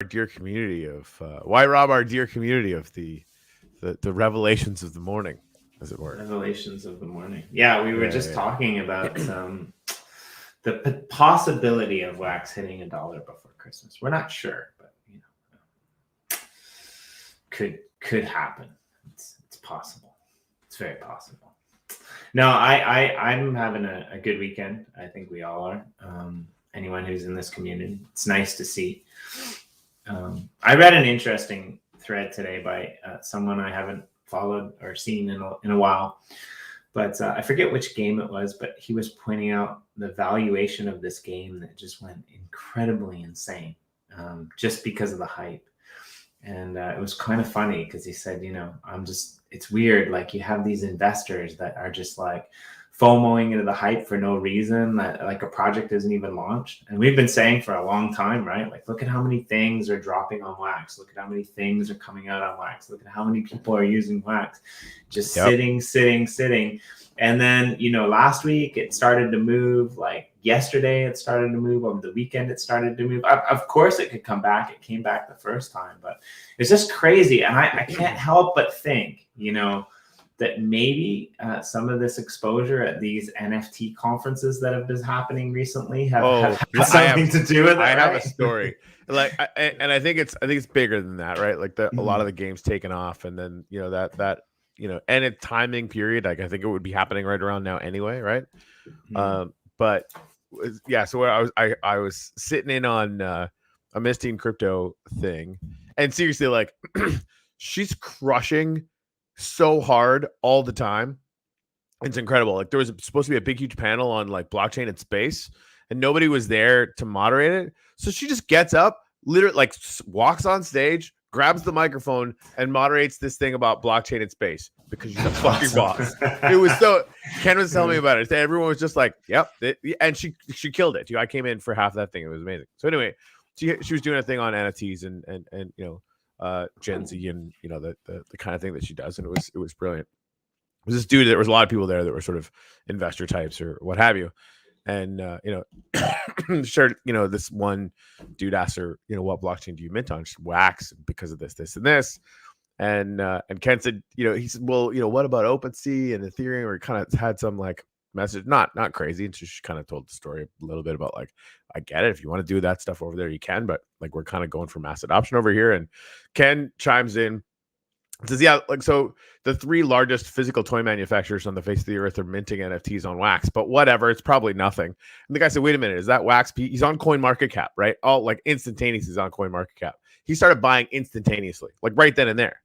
dear community of why rob our dear community of the revelations of the morning, as it were. Revelations of the morning. Yeah, we were just Yeah. talking about the possibility of wax hitting $1 before Christmas. We're not sure, but could happen. It's possible. It's very possible. No, I'm having a good weekend. I think we all are. Anyone who's in this community, it's nice to see. I read an interesting thread today by someone I haven't followed or seen in a while, but I forget which game it was, but he was pointing out the valuation of this game that just went incredibly insane, just because of the hype. And it was kind of funny because he said, it's weird. Like, you have these investors that are just like FOMOing into the hype for no reason, that like a project isn't even launched. And we've been saying for a long time, right? Like, look at how many things are dropping on Wax. Look at how many things are coming out on Wax. Look at how many people are using Wax. Just sitting. And then, last week it started to move. Like yesterday it started to move. Over the weekend it started to move. Of course it could come back. It came back the first time, but it's just crazy. And I can't help but think, that maybe some of this exposure at these NFT conferences that have been happening recently have had something to do with it. I have a story. And I think it's bigger than that, right? Like a lot of the games taken off, and then that and a timing period. Like, I think it would be happening right around now anyway, right? But yeah, so I was sitting in on a Misty and Crypto thing, and seriously, like, she's crushing so hard all the time. It's incredible. Like, there was supposed to be a big huge panel on like blockchain and space, and nobody was there to moderate it. So she just gets up, literally like walks on stage, grabs the microphone, and moderates this thing about blockchain and space because she's a fucking boss. It was so. Ken was telling me about it. Everyone was just like, "Yep," and she killed it. I came in for half that thing. It was amazing. So anyway, she was doing a thing on NFTs and Gen Z and the kind of thing that she does, and it was brilliant. It was this dude. There was a lot of people there that were sort of investor types or what have you, and sure, this one dude asked her, what blockchain do you mint on? She's Wax because of this, and this, and Ken said, he said, well, what about OpenSea and Ethereum? Or he kind of had some like message, not crazy, and she kind of told the story a little bit about like, I get it, if you want to do that stuff over there you can, but like, we're kind of going for mass adoption over here. And Ken chimes in, says, yeah, like, so the 3 largest physical toy manufacturers on the face of the earth are minting NFTs on Wax, but whatever, it's probably nothing. And the guy said, wait a minute, is that Wax? He's on CoinMarketCap, right? All like instantaneously he's on CoinMarketCap. He started buying instantaneously, like right then and there.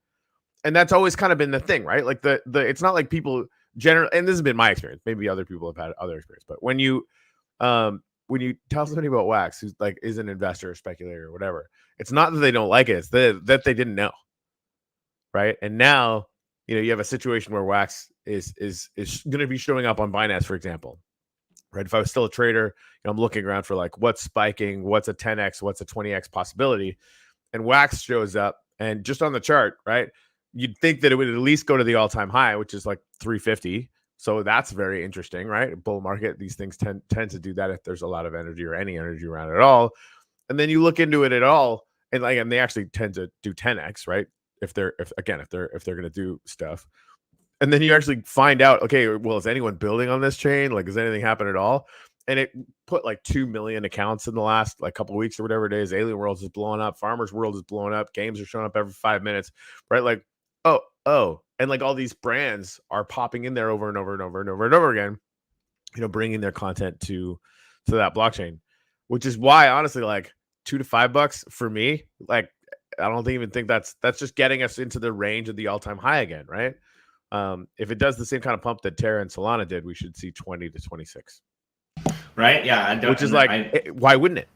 And that's always kind of been the thing, right? Like the it's not like people generally, and this has been my experience, maybe other people have had other experience, but when you tell somebody about Wax who's like is an investor or speculator or whatever, it's not that they don't like it, it's that they didn't know, right? And now you have a situation where Wax is going to be showing up on Binance, for example, right? If I was still a trader, I'm looking around for like what's spiking, what's a 10x, what's a 20x possibility, and Wax shows up, and just on the chart, right, you'd think that it would at least go to the all-time high, which is like 350. So that's very interesting, right? Bull market, these things tend to do that if there's a lot of energy or any energy around it at all. And then you look into it at all, and they actually tend to do 10x, right? If they're going to do stuff. And then you actually find out, okay, well, is anyone building on this chain? Like, does anything happen at all? And it put like 2 million accounts in the last like couple of weeks or whatever it is. Alien Worlds is blowing up. Farmers World is blowing up. Games are showing up every 5 minutes, right? Like, oh, and like all these brands are popping in there over and over and over and over and over again, bringing their content to that blockchain, which is why honestly, like $2 to $5 for me, like I don't even think that's just getting us into the range of the all-time high again, right? If it does the same kind of pump that Terra and Solana did, we should see 20 to 26. Right? Yeah, which is like, why wouldn't it?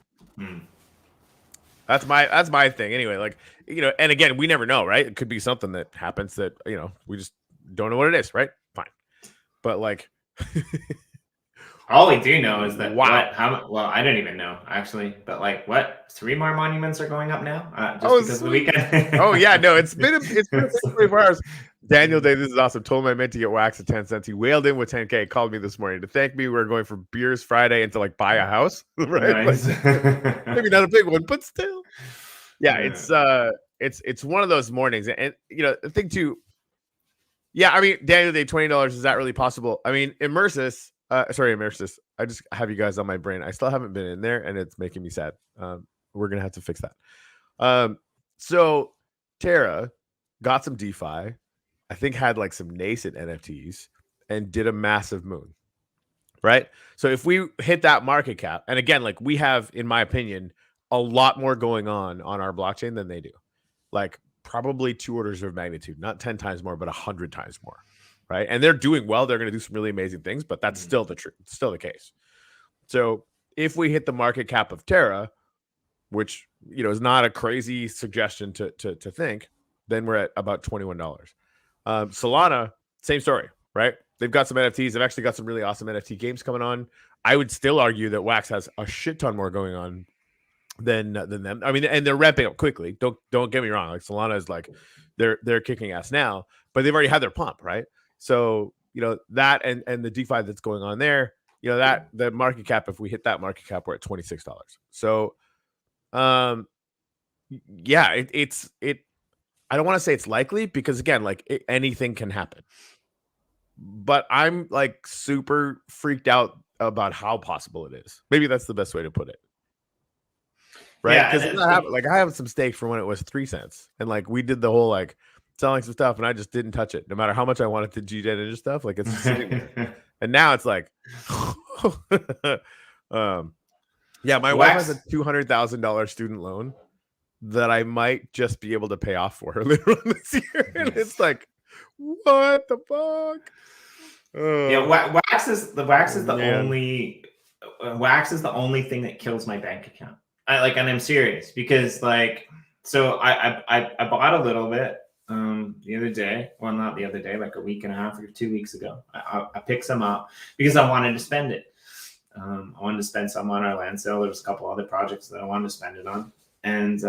That's my thing anyway. Like, and again, we never know, right? It could be something that happens that, we just don't know what it is, right? Fine. But like, all we do know is that well, I don't even know actually, but like, what 3 more monuments are going up now? Because of the weekend. Oh yeah, no, it's been 24 hours. Daniel Day, this is awesome. Told me I meant to get Wax at 10 cents. He wailed in with 10K. Called me this morning to thank me. We're going for beers Friday and to like buy a house, right? Nice. Like, maybe not a big one, but still. Yeah, it's one of those mornings, and the thing too. Yeah, I mean, Daniel Day, $20, is that really possible? I mean, Immersus. Immersus. I just have you guys on my brain. I still haven't been in there, and it's making me sad. We're gonna have to fix that. So Terra got some DeFi. I think had like some nascent NFTs and did a massive moon. Right. So if we hit that market cap, and again, like we have, in my opinion, a lot more going on our blockchain than they do. Like probably 2 orders of magnitude, not 10 times more, but 100 times more. Right. And they're doing well. They're going to do some really amazing things, but that's still the truth. Still the case. So if we hit the market cap of Terra, which is not a crazy suggestion to think, then we're at about $21. Solana, same story, right? They've got some NFTs. They've actually got some really awesome NFT games coming on. I would still argue that Wax has a shit ton more going on than them. I mean, and they're ramping up quickly. Don't get me wrong. Like Solana is like they're kicking ass now, but they've already had their pump, right? So that and the DeFi that's going on there, that the market cap, if we hit that market cap, we're at $26. So yeah, it's I don't want to say it's likely because again, like anything can happen. But I'm like super freaked out about how possible it is. Maybe that's the best way to put it. Right? Because I have some stake from when it was 3 cents. And like we did the whole like selling some stuff and I just didn't touch it. No matter how much I wanted to G-Gen into stuff, like it's sitting there. And now it's like yeah, my wife has a $200,000 student loan that I might just be able to pay off for her later on this year. And it's like, what the fuck? Yeah, wax is the only thing that kills my bank account. And I'm serious because so I bought a little bit the other day. Well, not the other day, like a week and a half or 2 weeks ago. I picked some up because I wanted to spend it. I wanted to spend some on our land sale. There was a couple other projects that I wanted to spend it on, and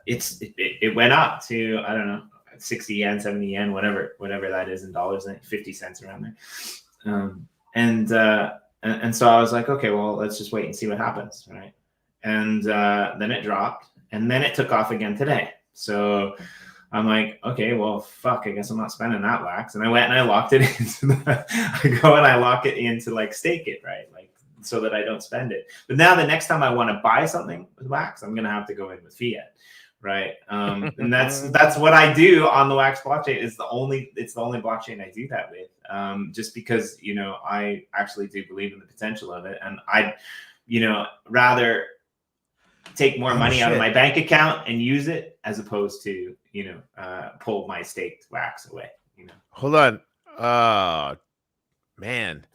it went up to, I don't know, 60 yen, 70 yen, whatever that is in dollars, 50 cents around there. And so I was like, okay, well, let's just wait and see what happens, right? And then it dropped, and then it took off again today. So I'm like, okay, well, fuck, I guess I'm not spending that wax. And I went and I locked it into I lock it into like stake it, right? Like so that I don't spend it. But now the next time I want to buy something with wax, I'm gonna have to go in with fiat. Right. And that's what I do on the Wax blockchain. It's the only blockchain I do that with. Just because, I actually do believe in the potential of it. And I'd, rather take more money out of my bank account and use it as opposed to, pull my staked wax away. Hold on. Man.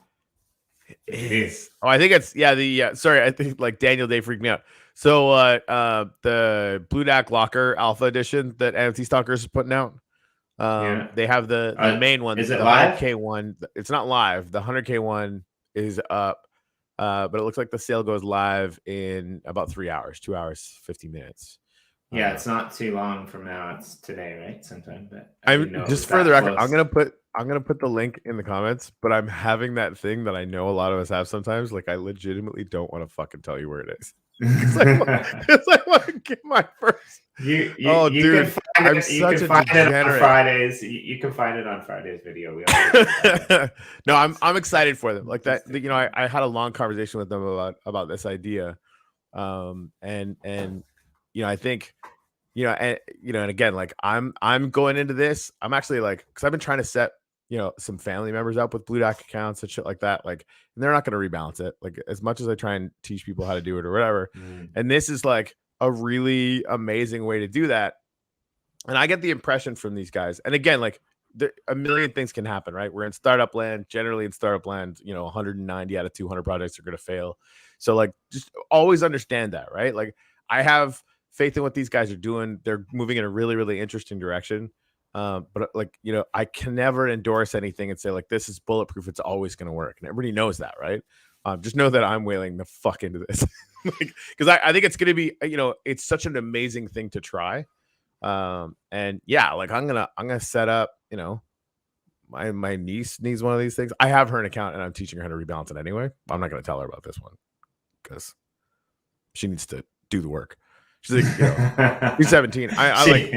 It is. Oh, I think it's sorry, I think like Daniel Day freaked me out. So the Blue Dak Locker Alpha Edition that NFT Stalkers is putting out. They have the main one. Is it the live? 100K one. It's not live. The 100K one is up. But it looks like the sale goes live in about 3 hours, 2 hours, 50 minutes. Yeah, it's not too long from now. It's today, right? Sometime. But I'm just for the record, I'm gonna put the link in the comments, but I'm having that thing that I know a lot of us have sometimes. Like I legitimately don't want to fucking tell you where it is. It's like I want to get my first. Dude, I'm such a degenerate. On Fridays. You can find it on Friday's video. No, I'm excited for them. Like that, I had a long conversation with them about this idea, and I think, and again, like I'm going into this. I'm actually like, because I've been trying to set some family members up with Blue Dak accounts and shit like that. Like, and they're not going to rebalance it. Like, as much as I try and teach people how to do it or whatever. And this is like a really amazing way to do that. And I get the impression from these guys. And again, like a million things can happen, right? We're in startup land. Generally in startup land, 190 out of 200 projects are going to fail. So like, just always understand that, right? Like I have faith in what these guys are doing. They're moving in a really, really interesting direction. But like, I can never endorse anything and say like, this is bulletproof. It's always going to work. And everybody knows that, right? Just know that I'm whaling the fuck into this. Because I think it's going to be, it's such an amazing thing to try. And yeah, like I'm going to set up, my niece needs one of these things. I have her an account and I'm teaching her how to rebalance it anyway. I'm not going to tell her about this one because she needs to do the work. She's like, he's 17. I like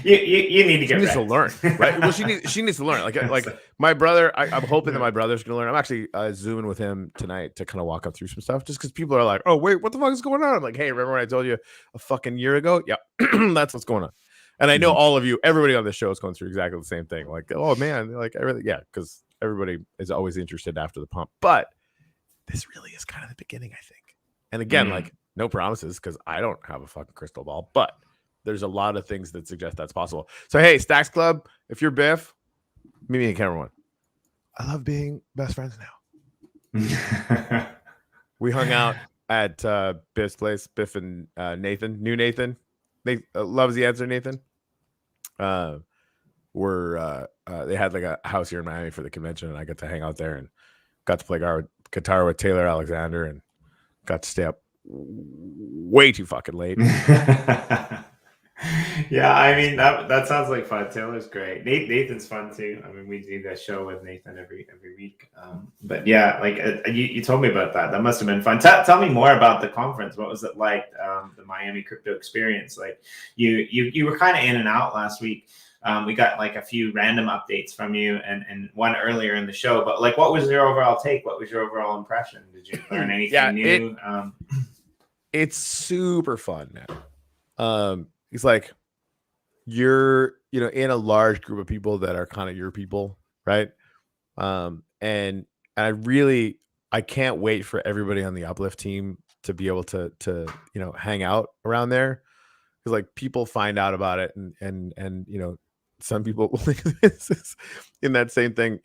you need to get she needs to wrecked. learn, right? Well, she needs to learn. Like my brother, I'm hoping that my brother's gonna learn. I'm actually zooming with him tonight to kind of walk him through some stuff, just because people are like, oh wait, what the fuck is going on? I'm like, hey, remember when I told you a fucking year ago? Yeah, that's what's going on. And I know all of you, everybody on this show is going through exactly the same thing. Like, oh man, like everything, yeah, because everybody is always interested after the pump. But this really is kind of the beginning, I think. And again, like no promises because I don't have a fucking crystal ball, but there's a lot of things that suggest that's possible. So hey, Stacks Club, if you're Biff, meet me in camera one. I love being best friends now. We hung out at Biff's place. Biff and Nathan, new Nathan. Loves the answer, Nathan. They had like a house here in Miami for the convention, and I got to hang out there and got to play guitar with Taylor Alexander and got to stay up way too fucking late. Yeah, I mean that sounds like fun. Taylor's great. Nathan's fun too. I mean, we do that show with Nathan every week. But yeah, like you told me about that. That must have been fun. Tell me more about the conference. What was it like? The Miami crypto experience. Like you were kind of in and out last week. We got like a few random updates from you and one earlier in the show. But like, what was your overall take? What was your overall impression? Did you learn anything new? It's super fun now. It's like you're, in a large group of people that are kind of your people, right? And I can't wait for everybody on the Uplift team to be able to hang out around there, because like people find out about it and some people in that same thing,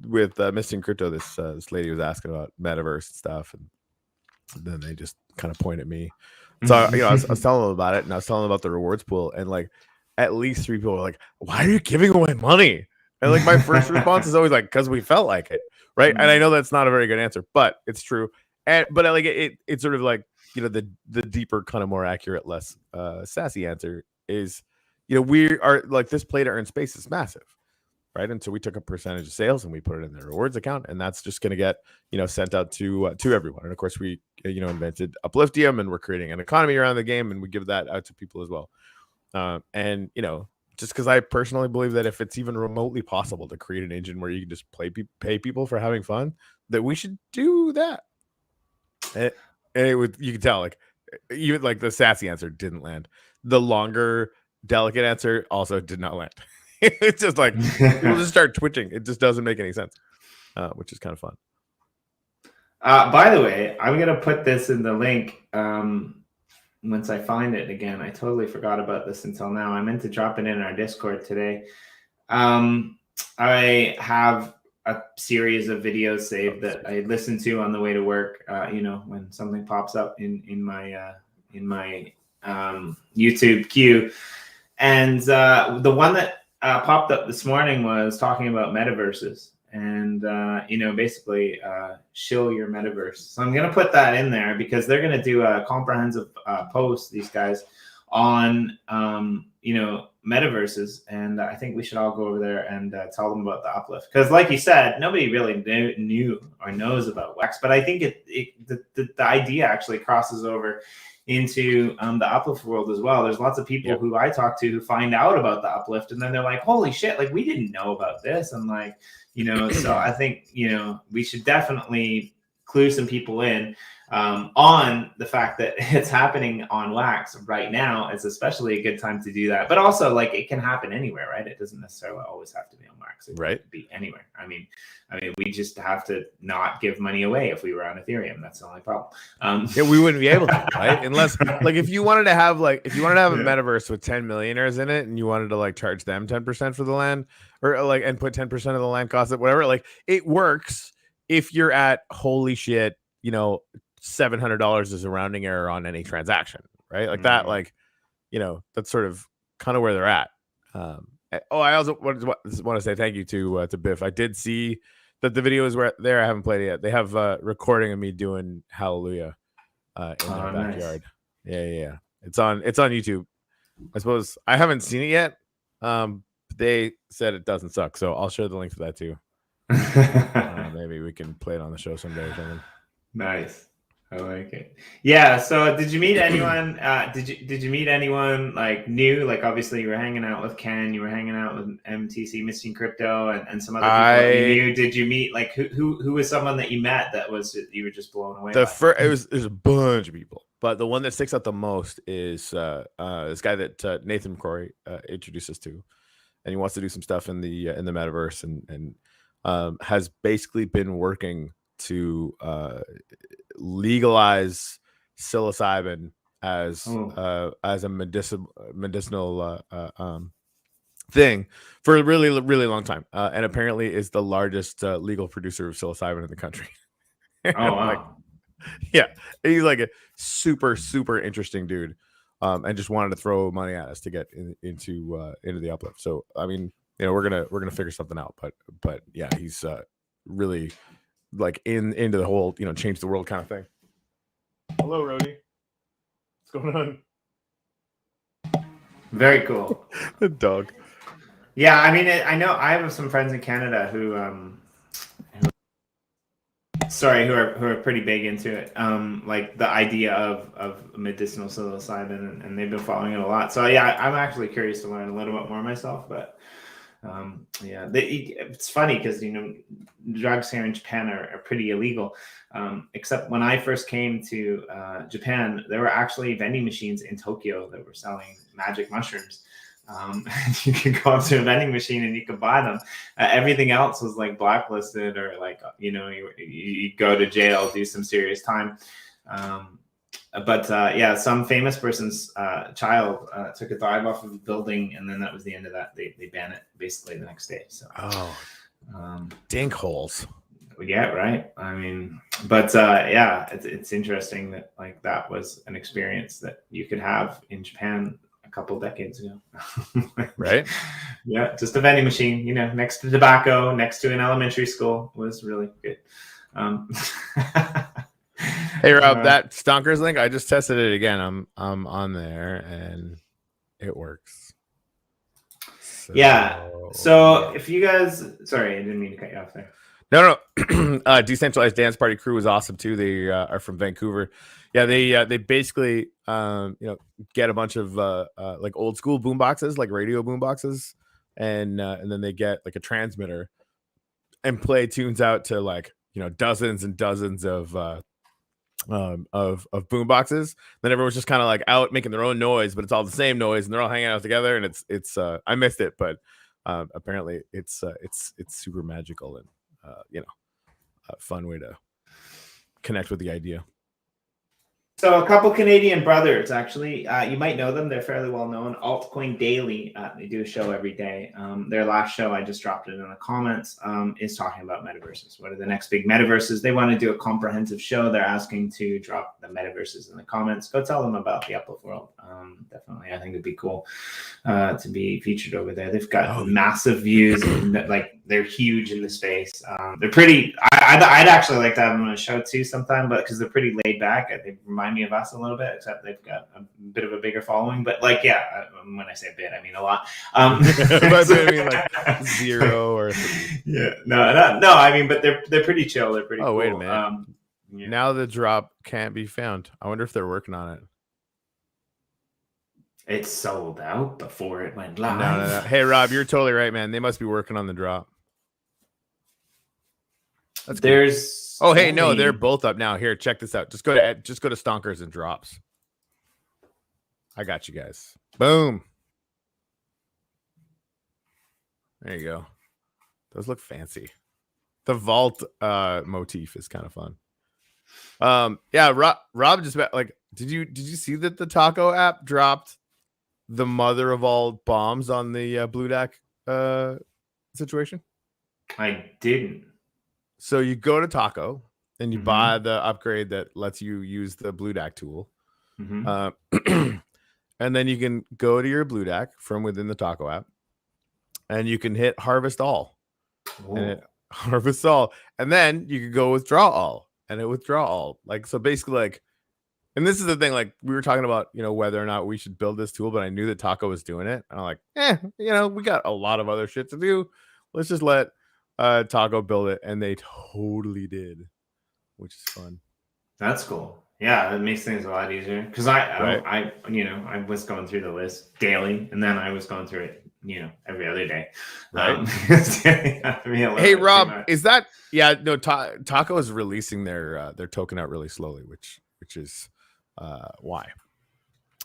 with Missing Crypto, this lady was asking about metaverse and stuff, and then they just kind of point at me. So I was telling them about it, and I was telling them about the rewards pool, and like at least 3 people were like, "Why are you giving away money?" And like my first response is always like, "Because we felt like it," right? And I know that's not a very good answer, but it's true. But I like it. It's sort of like the deeper, kind of more accurate, less sassy answer is, we are like, this play to earn space is massive, right? And so we took a percentage of sales and we put it in the rewards account, and that's just going to get sent out to everyone. And of course, we invented Upliftium, and we're creating an economy around the game, and we give that out to people as well. And just because I personally believe that if it's even remotely possible to create an engine where you can just pay people for having fun, that we should do that. And you can tell, like, even like the sassy answer didn't land. The longer, delicate answer also did not land. It's just like people just start twitching. It just doesn't make any sense, which is kind of fun. By the way, I'm gonna put this in the link once I find it again. I totally forgot about this until now. I meant to drop it in our Discord today. I have a series of videos saved that I listen to on the way to work. When something pops up in my YouTube queue, and the one that popped up this morning was talking about metaverses and basically shill your metaverse. So I'm going to put that in there because they're going to do a comprehensive post, these guys, on metaverses, and I think we should all go over there and tell them about the Uplift, because like you said, nobody really knew or knows about Wax, but I think the idea actually crosses over into the Uplift world as well. There's lots of people who I talk to who find out about the Uplift, and then they're like, holy shit, like we didn't know about this. And like, so I think, we should definitely clue some people in on the fact that it's happening on Wax right now. It's especially a good time to do that, but also like it can happen anywhere, right? It doesn't necessarily always have to be on Wax. It can be anywhere. I mean, we just have to not give money away. If we were on Ethereum, that's the only problem. We wouldn't be able to, right? Unless like if you wanted to have a metaverse with 10 millionaires in it, and you wanted to like charge them 10% for the land, or like and put 10% of the land cost at whatever, like it works if you're at holy shit, $700 is a rounding error on any transaction, right? Like that, like, that's sort of kind of where they're at. I also want to say thank you to Biff. I did see that the video is there. I haven't played it yet. They have recording of me doing Hallelujah in their backyard. Nice. Yeah. It's on YouTube. I suppose I haven't seen it yet. They said it doesn't suck, so I'll share the link to that too. Maybe we can play it on the show someday or something. Nice. I like it. Yeah. So, did you meet anyone? Did you meet anyone like new? Like, obviously, you were hanging out with Ken. You were hanging out with MTC, Missing Crypto, and some other people that you knew. Did you meet like who was someone that you met that was you were just blown away? It was a bunch of people, but the one that sticks out the most is this guy that Nathan McCrory introduced us to, and he wants to do some stuff in the metaverse, and has basically been working to legalize psilocybin as a medicinal thing for a really, really long time, and apparently is the largest legal producer of psilocybin in the country. Oh wow. Like, yeah, he's like a super, super interesting dude, and just wanted to throw money at us to get into the uplift. So I mean, we're gonna figure something out, but yeah, he's really like into the whole change the world kind of thing. Hello, Rody. What's going on? Very cool. The dog. Yeah, I mean, I know I have some friends in Canada who are pretty big into it. Like the idea of medicinal psilocybin, and they've been following it a lot. So yeah, I'm actually curious to learn a little bit more myself. But yeah, it's funny because drugs here in Japan are pretty illegal. Except when I first came to Japan, there were actually vending machines in Tokyo that were selling magic mushrooms. You could go up to a vending machine and you could buy them. Everything else was like blacklisted, or like you go to jail, do some serious time. But yeah, some famous person's child took a dive off of a building, and then that was the end of that. They banned it basically the next day. So dink holes. Yeah, right. I mean, but yeah, it's interesting that like that was an experience that you could have in Japan a couple decades ago. Right? Yeah, just a vending machine, next to tobacco, next to an elementary school, was really good. Hey Rob, that Stonkers link, I just tested it again. I'm on there and it works. So, yeah. So if you guys, sorry, I didn't mean to cut you off there. No. Decentralized Dance Party crew is awesome too. They are from Vancouver. Yeah, they basically get a bunch of like old school boom boxes, like radio boom boxes, and then they get like a transmitter and play tunes out to like dozens and dozens of boom boxes. Then everyone's just kind of like out making their own noise, but it's all the same noise, and they're all hanging out together. And it's I missed it, but apparently it's super magical and a fun way to connect with the idea. So a couple Canadian brothers, actually, you might know them. They're fairly well known. Altcoin Daily. They do a show every day. Their last show, I just dropped it in the comments, is talking about metaverses. What are the next big metaverses? They want to do a comprehensive show. They're asking to drop the metaverses in the comments. Go tell them about the Uplift World. Definitely, I think it'd be cool to be featured over there. They've got massive views, and like they're huge in the space. They're pretty. I'd actually like to have them on a show too sometime, but because they're pretty laid back, they remind me of us a little bit, except they've got a bit of a bigger following. But like, yeah, when I say a bit, I mean a lot. I mean like 0 or yeah, no. I mean, but they're pretty chill. They're pretty. Oh, cool. Wait a minute. Yeah. Now the drop can't be found. I wonder if they're working on it. It's sold out before it went live. No. Hey, Rob, you're totally right, man. They must be working on the drop. There's cool. Oh, hey, no, they're both up now. Here, check this out. Just go to Stonkers and drops. I got you guys. Boom. There you go. Those look fancy. The vault motif is kind of fun. Yeah, Rob just like, did you see that the Taco app dropped the mother of all bombs on the Blue Deck situation? I didn't. So you go to Taco and you buy the upgrade that lets you use the Blue Deck tool. And then you can go to your Blue Deck from within the Taco app and you can hit harvest all. And it harvests all. And then you can go withdraw all and it withdraw all. Like, so basically like, and this is the thing, like we were talking about, whether or not we should build this tool, but I knew that Taco was doing it. And I'm like, we got a lot of other shit to do. Let's just let Taco build it. And they totally did, which is fun. That's cool. Yeah, that makes things a lot easier because Right. I was going through the list daily, and then I was going through it, every other day. Right. It's getting to be a little Hey bit too Rob, much. is that no Taco is releasing their token out really slowly, which is why,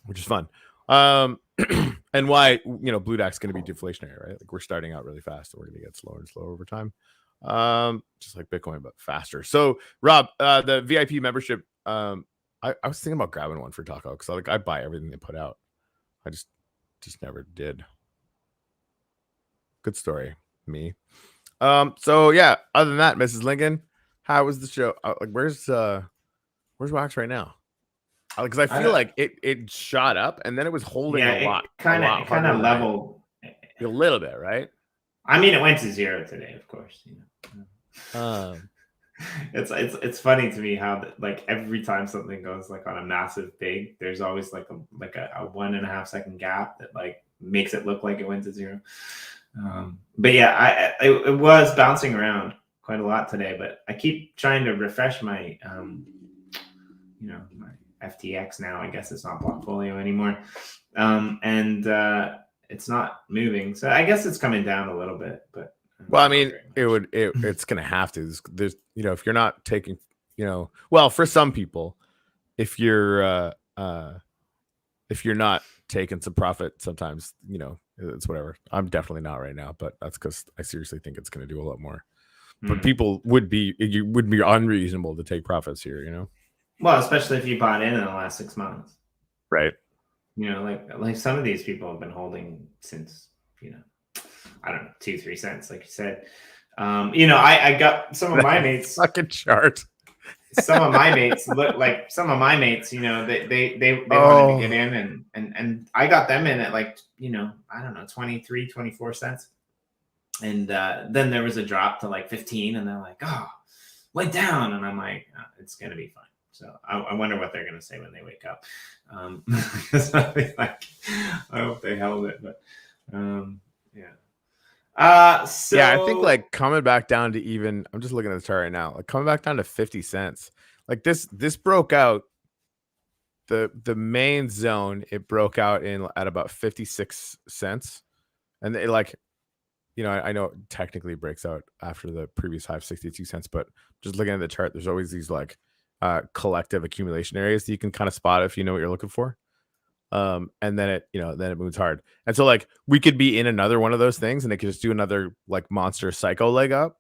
which is fun. And why Blue Dack's going to be deflationary, right? Like we're starting out really fast and we're going to get slower and slower over time. Just like Bitcoin, but faster. So Rob, the VIP membership, I was thinking about grabbing one for Taco because I buy everything they put out. I just never did. Good story, me. So yeah, other than that, Mrs. Lincoln, how was the show? Where's Wax right now? Because I feel like it shot up and then it was holding Yeah, a lot it kind harder of than leveled. a little bit, right? I mean, it went to zero today, of course. It's funny to me how like every time something goes like on a massive big, there's always like a 1.5 second gap that like makes it look like it went to zero. But yeah, it was bouncing around quite a lot today, but I keep trying to refresh my my FTX now. I guess it's not Blockfolio anymore, and it's not moving. So I guess it's coming down a little bit, but well, I mean, it's gonna have to. There's if you're not taking, well, for some people, if you're not taking some profit, sometimes it's whatever. I'm definitely not right now, but that's because I seriously think it's gonna do a lot more. But people would be unreasonable to take profits here, Well, especially if you bought in the last 6 months, right? Like some of these people have been holding since I don't know 2-3 cents, like you said. I got some of my mates. Fucking chart. Some of my mates look like some of my mates. They wanted to get in, and I got them in at like I don't know 23, 24 cents, and then there was a drop to like 15, and they're like, oh, went down, and I'm like, oh, it's gonna be fine. So I wonder what they're gonna say when they wake up. I hope they held it, but yeah. So yeah, I think like coming back down to even. I'm just looking at the chart right now. Like coming back down to 50 cents. Like this broke out. The main zone, it broke out at about 56 cents, and it like. I know it technically breaks out after the previous high of 62 cents, but just looking at the chart, there's always these like collective accumulation areas that you can kind of spot if you know what you're looking for. And then it moves hard. And so like we could be in another one of those things and it could just do another like monster psycho leg up.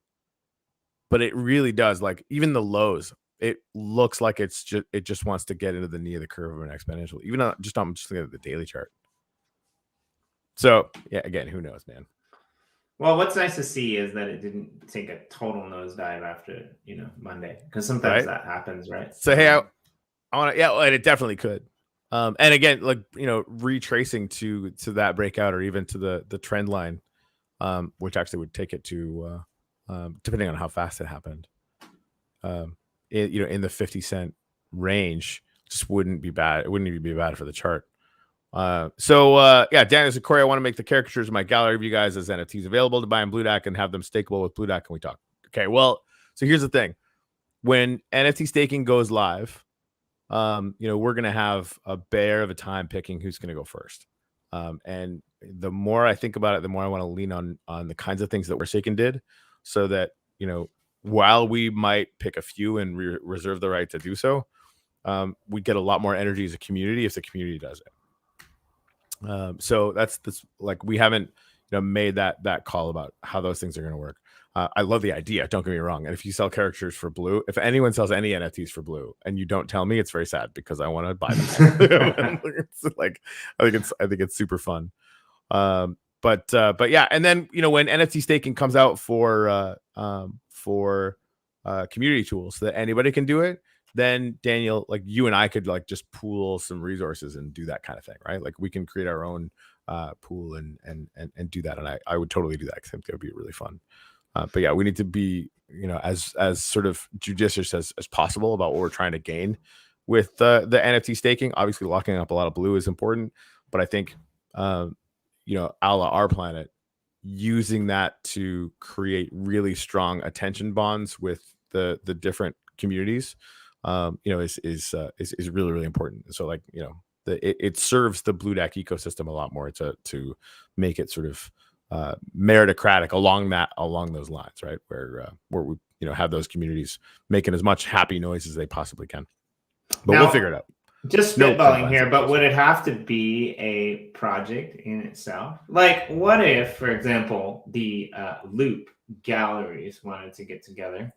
But it really does, like even the lows, it looks like it just wants to get into the knee of the curve of an exponential, even though I'm just looking at the daily chart. So yeah, again, who knows, man. Well, what's nice to see is that it didn't take a total nosedive after Monday, because sometimes that happens, right? So hey, I want to, yeah, well, it definitely could. And again, like retracing to that breakout or even to the trend line, which actually would take it to depending on how fast it happened, in the 50 cent range, just wouldn't be bad. It wouldn't even be bad for the chart. So yeah, Daniel and Corey, I want to make the caricatures of my gallery of you guys as NFTs available to buy in Blue Dack and have them stakeable with Blue Dack. Can we talk? Okay, well, so here's the thing. When NFT staking goes live, we're gonna have a bear of a time picking who's gonna go first. And the more I think about it, the more I want to lean on the kinds of things that Forsaken did, so that while we might pick a few and reserve the right to do so, we get a lot more energy as a community if the community does it. So that's like we haven't made that call about how those things are going to work. I love the idea, don't get me wrong. And if you sell characters for Blue, if anyone sells any NFTs for Blue and you don't tell me, it's very sad because I want to buy them. It's like I think it's super fun. But yeah, and then when NFT staking comes out for community tools so that anybody can do it, then Daniel, like you and I could like just pool some resources and do that kind of thing, right? Like we can create our own pool and do that, and I would totally do that because I think it would be really fun. But yeah, we need to be as sort of judicious as possible about what we're trying to gain with the NFT staking. Obviously, locking up a lot of Blue is important, but I think a la Our Planet, using that to create really strong attention bonds with the different communities is really, really important. So like, it serves the Blue Deck ecosystem a lot more to make it sort of meritocratic along those lines, right? Where we have those communities making as much happy noise as they possibly can. But we'll figure it out. Just spitballing here, but would it have to be a project in itself? Like, what if, for example, the Loop galleries wanted to get together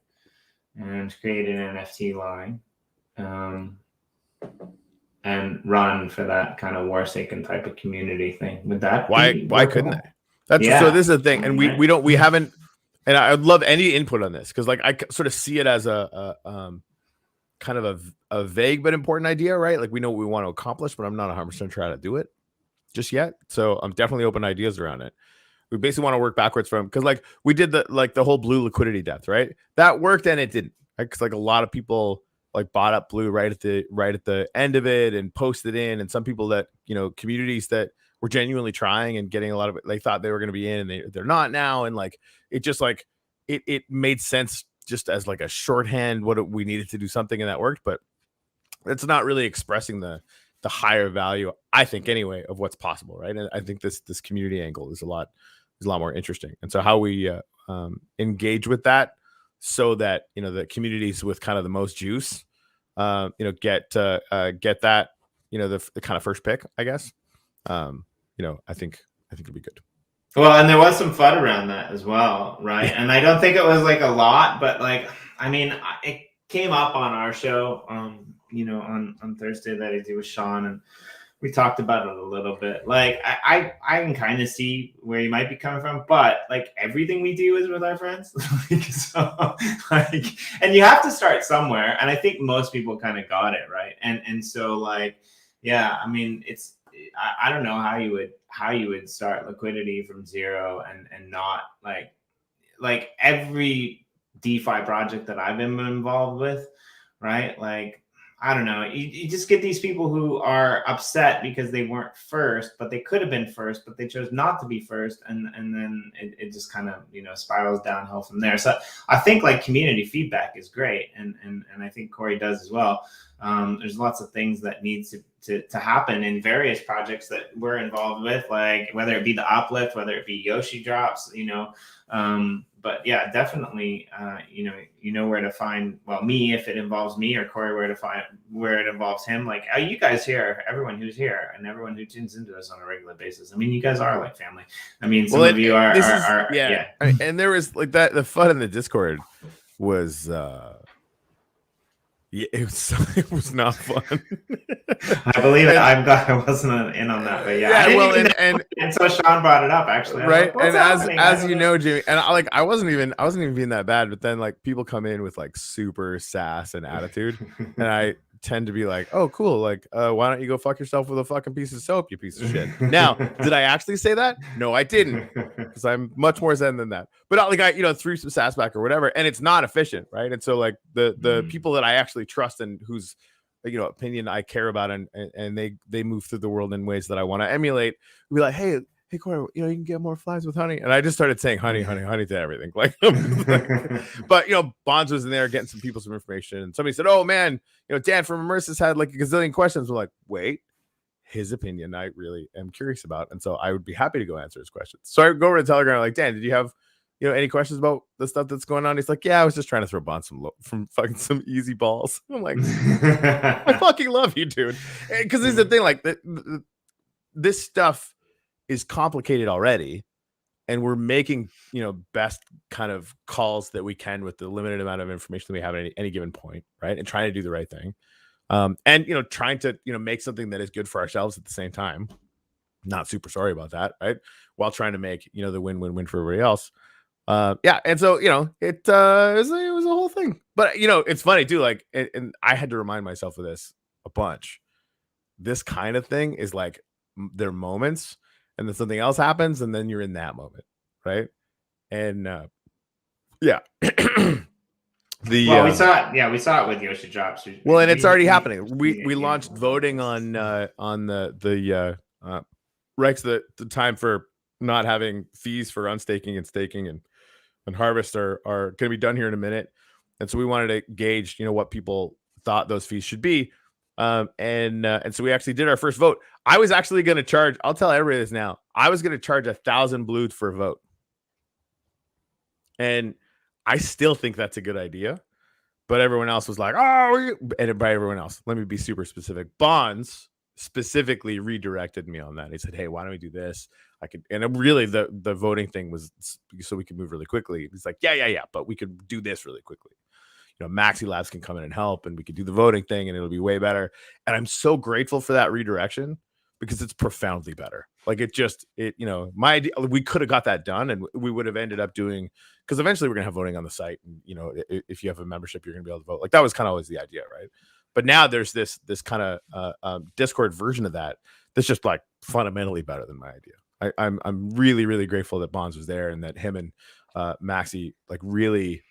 and create an NFT line and run for that kind of Warsaken type of community thing? Would that why couldn't they? So this is the thing, and we haven't. And I'd love any input on this because like I sort of see it as a kind of a vague but important idea, right? Like we know what we want to accomplish, but I'm not 100% trying to do it just yet. So I'm definitely open to ideas around it. We basically want to work backwards from, because like we did the whole Blue liquidity depth, right? That worked and it didn't, right? Because like a lot of people like bought up Blue right at the end of it and posted in, and some people that communities that were genuinely trying and getting a lot of it, they thought they were going to be in and they're not now, and like it just like it made sense just as like a shorthand what we needed to do something, and that worked, but it's not really expressing the higher value, I think anyway, of what's possible, right? And I think this community angle is a lot more interesting. And so how we engage with that so that the communities with kind of the most juice get that the kind of first pick, I guess. I think it'll be good. Well, and there was some fun around that as well, right? And I don't think it was like a lot, but like, I mean, it came up on our show, on Thursday that I do with Sean, and we talked about it a little bit. Like, I can kind of see where you might be coming from, but like everything we do is with our friends. And you have to start somewhere. And I think most people kind of got it, right? And so like, yeah, I mean, I don't know how you would start liquidity from zero and not like every DeFi project that I've been involved with, right? Like, I don't know, you just get these people who are upset because they weren't first, but they could have been first, but they chose not to be first, and then it just kind of spirals downhill from there. So I think like community feedback is great, and I think Corey does as well. There's lots of things that need to happen in various projects that we're involved with, like whether it be the Uplift, whether it be Yoshi drops, but yeah, definitely, where to find, well, me, if it involves me, or Corey, where it involves him. Like, you guys here, everyone who's here and everyone who tunes into us on a regular basis. I mean, you guys are like family. I mean, some of you are. Yeah. And there was like that, the fun in the Discord was, yeah, it was not fun. I believe it. I'm glad I wasn't in on that, but yeah. And so Sean brought it up actually, right? Like, and as Jimmy, and I wasn't even being that bad, but then like people come in with like super sass and attitude, and I tend to be like, oh, cool, like why don't you go fuck yourself with a fucking piece of soap, you piece of shit. Now, did I actually say that? No, I didn't, because I'm much more zen than that. But like I threw some sass back or whatever, and it's not efficient, right? And so like the people that I actually trust and whose opinion I care about, and they move through the world in ways that I want to emulate, be like, hey Corey, you can get more flies with honey. And I just started saying honey to everything. Like, but Bonds was in there getting some people some information, and somebody said, oh man, Dan from Immersis had like a gazillion questions. We're like, wait, his opinion I really am curious about, and so I would be happy to go answer his questions. So I go over to Telegram, like, Dan, did you have any questions about the stuff that's going on? He's like, yeah, I was just trying to throw Bonds from fucking some easy balls. I'm like, I fucking love you, dude. Because this is the thing, like this stuff is complicated already, and we're making best kind of calls that we can with the limited amount of information that we have at any given point, right? And trying to do the right thing, and trying to make something that is good for ourselves at the same time. Not super sorry about that, right? While trying to make the win-win-win for everybody else. Yeah, and so it was a whole thing. But it's funny too, like, and I had to remind myself of this a bunch. This kind of thing is like there are moments, and then something else happens, and then you're in that moment, right? And yeah. We saw it. Yeah, we saw it with Yoshi drops. Well, and it's already happening. We launched voting on the Rex, the time for not having fees for unstaking and staking and harvest are going to be done here in a minute. And so we wanted to gauge what people thought those fees should be. And so we actually did our first vote. I was actually going to charge, I'll tell everybody this now, I was going to charge 1,000 blues for a vote. And I still think that's a good idea. But everyone else was like, oh, and by everyone else, let me be super specific. Bonds specifically redirected me on that. He said, hey, why don't we do this? And really the voting thing was so we could move really quickly. He's like, yeah, but we could do this really quickly. Maxi Labs can come in and help, and we could do the voting thing, and it'll be way better. And I'm so grateful for that redirection because it's profoundly better. Like my idea, we could have got that done, and we would have ended up doing, because eventually we're gonna have voting on the site, and if you have a membership, you're gonna be able to vote. Like that was kind of always the idea, right? But now there's this kind of Discord version of that that's just like fundamentally better than my idea. I'm really, really grateful that Bonds was there and that him and Maxi like really,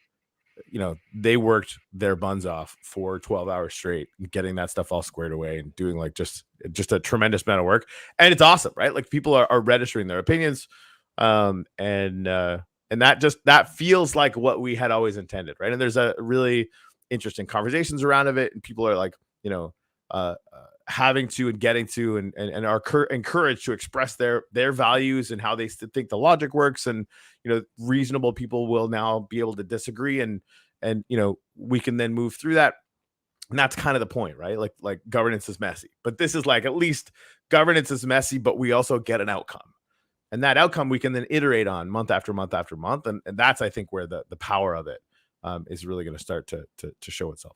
they worked their buns off for 12 hours straight, getting that stuff all squared away and doing like just a tremendous amount of work. And it's awesome, right? Like people are registering their opinions. And that feels like what we had always intended, right? And there's a really interesting conversations around of it, and people are like, having to and getting to and are encouraged to express their values and how they think the logic works. And reasonable people will now be able to disagree, and we can then move through that. And that's kind of the point, right? Like governance is messy, but this is like, at least governance is messy, but we also get an outcome, and that outcome we can then iterate on month after month after month. And that's, I think, where the power of it is really going to start to show itself.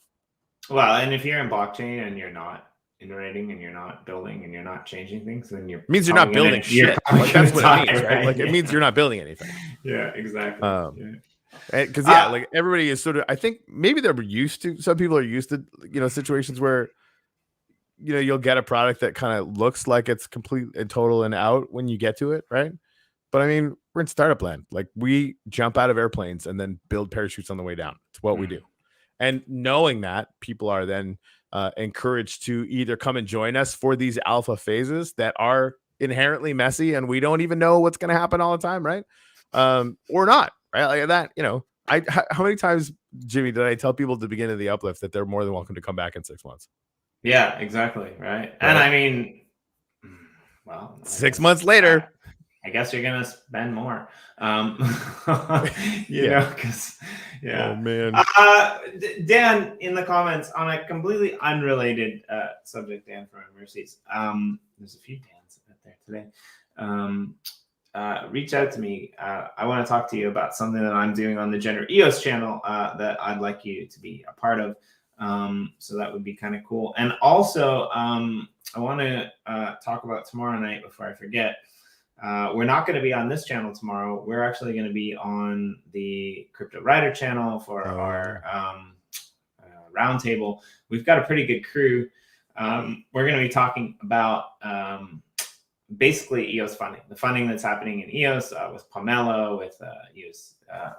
Well, and if you're in blockchain and you're not iterating and you're not building and you're not changing things, then it means you're not building shit. Like, that's what it means, right? Like it means you're not building anything. Yeah, exactly. Because like everybody is sort of, I think maybe they're used to, some people are used to situations where you'll get a product that kind of looks like it's complete and total and out when you get to it, right? But I mean, we're in startup land. Like we jump out of airplanes and then build parachutes on the way down. It's what we do. And knowing that, people are then encouraged to either come and join us for these alpha phases that are inherently messy and we don't even know what's going to happen all the time, right? Or not, right? Like that, how many times, Jimmy, did I tell people at the beginning of the Uplift that they're more than welcome to come back in 6 months? Yeah, exactly. Right. And I mean, well, 6 months later, I guess you're gonna spend more, because Oh man. Dan in the comments on a completely unrelated subject, Dan from Mercies. There's a few Dans out there today. Reach out to me. I want to talk to you about something that I'm doing on the Gender EOS channel that I'd like you to be a part of. So that would be kind of cool. And also, I want to talk about tomorrow night before I forget. We're not going to be on this channel tomorrow. We're actually going to be on the Crypto Writer channel for our roundtable. We've got a pretty good crew. We're going to be talking about basically EOS funding, the funding that's happening in EOS with Pomelo, with EOS,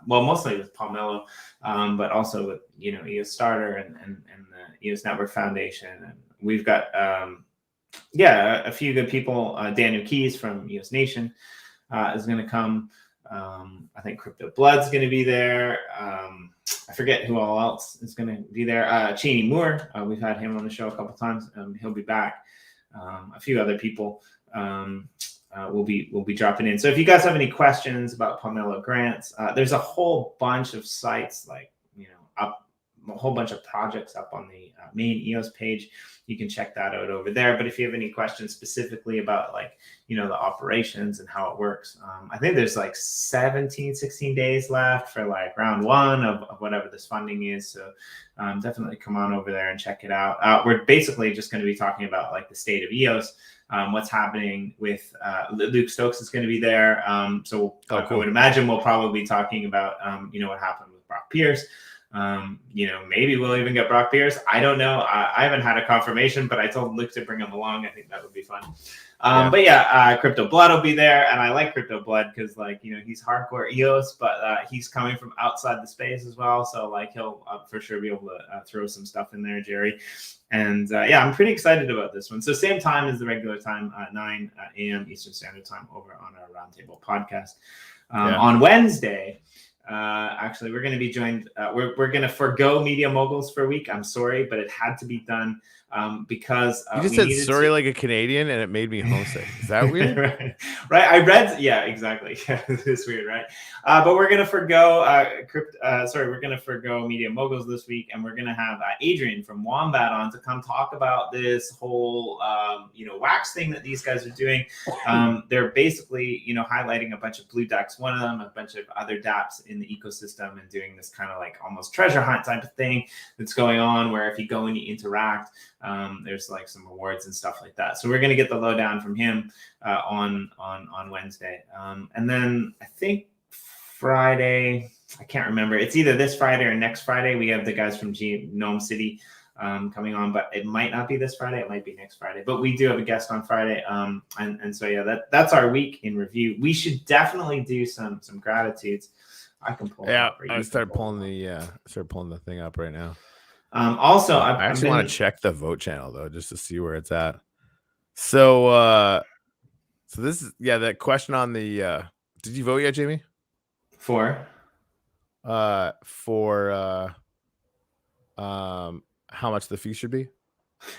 mostly with Pomelo, but also with EOS Starter and the EOS Network Foundation. And we've got a few good people. Daniel Keys from EOS Nation is going to come. I think Crypto Blood's going to be there. I forget who all else is going to be there. Cheney Moore, we've had him on the show a couple times. He'll be back. A few other people will be dropping in. So if you guys have any questions about Pomelo grants, there's a whole bunch of sites, like a whole bunch of projects up on the main EOS page. You can check that out over there. But if you have any questions specifically about the operations and how it works, I think there's like 16 days left for like round one of whatever this funding is. So definitely come on over there and check it out. We're basically just going to be talking about like the state of EOS, what's happening with Luke Stokes is going to be there. Cool. I would imagine we'll probably be talking about, what happened with Brock Pierce. Maybe we'll even get Brock Pierce. I don't know. I haven't had a confirmation, but I told Luke to bring him along. I think that would be fun. But Crypto Blood will be there, and I like Crypto Blood because he's hardcore EOS, but he's coming from outside the space as well. So he'll for sure be able to throw some stuff in there, Jerry. And I'm pretty excited about this one. So same time as the regular time, 9 a.m. Eastern Standard Time over on our Roundtable podcast. On Wednesday, Actually, we're going to be joined. We're going to forgo Media Moguls for a week. I'm sorry, but it had to be done because you just said sorry like a Canadian, and it made me homesick. Is that weird? Right. I read. Yeah, exactly. Yeah, it is weird, right? But we're going to forgo. We're going to forgo Media Moguls this week, and we're going to have Adrian from Wombat on to come talk about this whole wax thing that these guys are doing. They're basically highlighting a bunch of blue ducks, one of them, a bunch of other dApps in the ecosystem, and doing this kind of like almost treasure hunt type of thing that's going on, where if you go and you interact, there's like some rewards and stuff like that. So we're going to get the lowdown from him on Wednesday, and then I think Friday, I can't remember, it's either this Friday or next Friday, we have the guys from Gnome City coming on, but it might not be this Friday, it might be next Friday, but we do have a guest on Friday. And so yeah, that's our week in review. We should definitely do some gratitudes. I can pull I started pulling the thing up right now. Also, I actually want to check the vote channel though, just to see where it's at. So this is that question on the did you vote yet, Jamie? For how much the fee should be?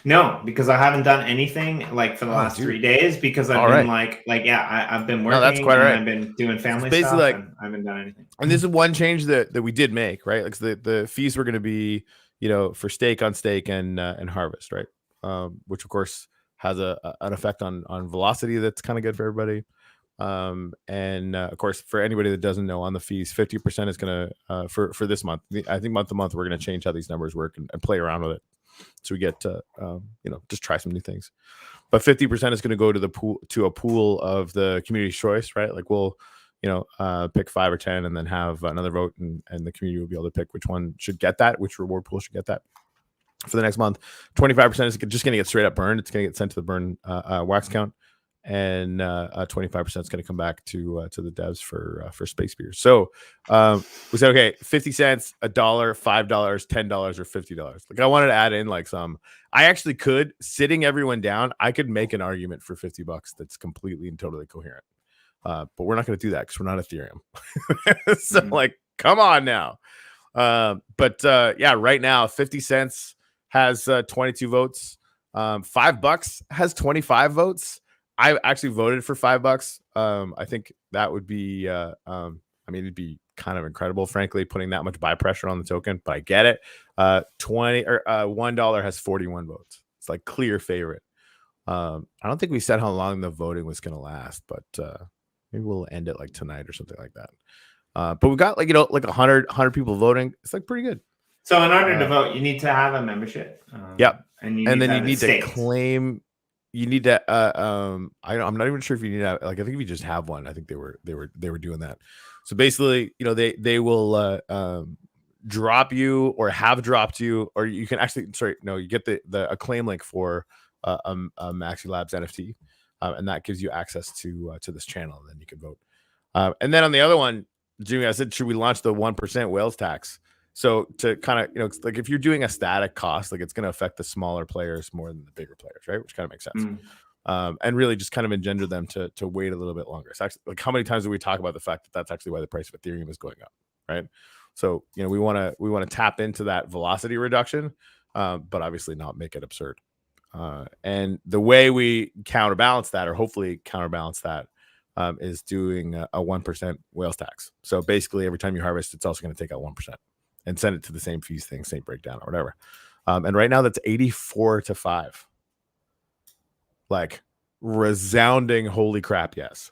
No, because I haven't done anything like for the last 3 days because I've been I've been working. No, that's quite right. I've been doing family stuff. Like, and I haven't done anything. And this is one change that we did make, right? Like the fees were going to be, for stake on stake and harvest, right? Which of course has an effect on velocity that's kind of good for everybody. And of course, for anybody that doesn't know, on the fees, 50% is going to for this month. I think month to month we're going to change how these numbers work and play around with it, so we get to just try some new things. But 50% is going to go to a pool of the community's choice, right? Like we'll pick 5 or 10 and then have another vote, and the community will be able to pick which one should get that, which reward pool should get that. For the next month, 25% is just going to get straight up burned. It's going to get sent to the burn wax count, and 25% is going to come back to the devs for space beers. So we said, okay, 50 cents, $1, $5, $10, or $50. Like I wanted to add in like some. I actually could, sitting everyone down, I could make an argument for $50 that's completely and totally coherent. But we're not going to do that because we're not Ethereum. So like, come on now. But right now 50 cents has 22 votes. $5 has 25 votes. I actually voted for $5. I think that would be it'd be kind of incredible, frankly, putting that much buy pressure on the token, but I get it. $1 has 41 votes. It's like clear favorite. I don't think we said how long the voting was going to last, but maybe we'll end it like tonight or something like that. But we got like 100 people voting. It's like pretty good. So in order to vote, you need to have a membership. Yep. And then you need to claim. You need to. I'm not even sure if you need to. Like I think if you just have one, I think they were doing that. So basically, they will drop you or have dropped you, or you can actually. You get the claim link for a Maxi Labs NFT, and that gives you access to this channel, and then you can vote. And then on the other one, Jimmy, I said, should we launch the 1% whales tax? So to kind of, like if you're doing a static cost, like it's going to affect the smaller players more than the bigger players, right? Which kind of makes sense. And really just kind of engender them to wait a little bit longer. It's actually like, how many times do we talk about the fact that that's actually why the price of Ethereum is going up, right? So, we want to tap into that velocity reduction, but obviously not make it absurd. And the way we counterbalance that, or hopefully counterbalance that, is doing a 1% whales tax. So basically every time you harvest, it's also going to take out 1%. And send it to the same fees thing, same breakdown, or whatever. And right now that's 84-5. Like resounding holy crap, yes.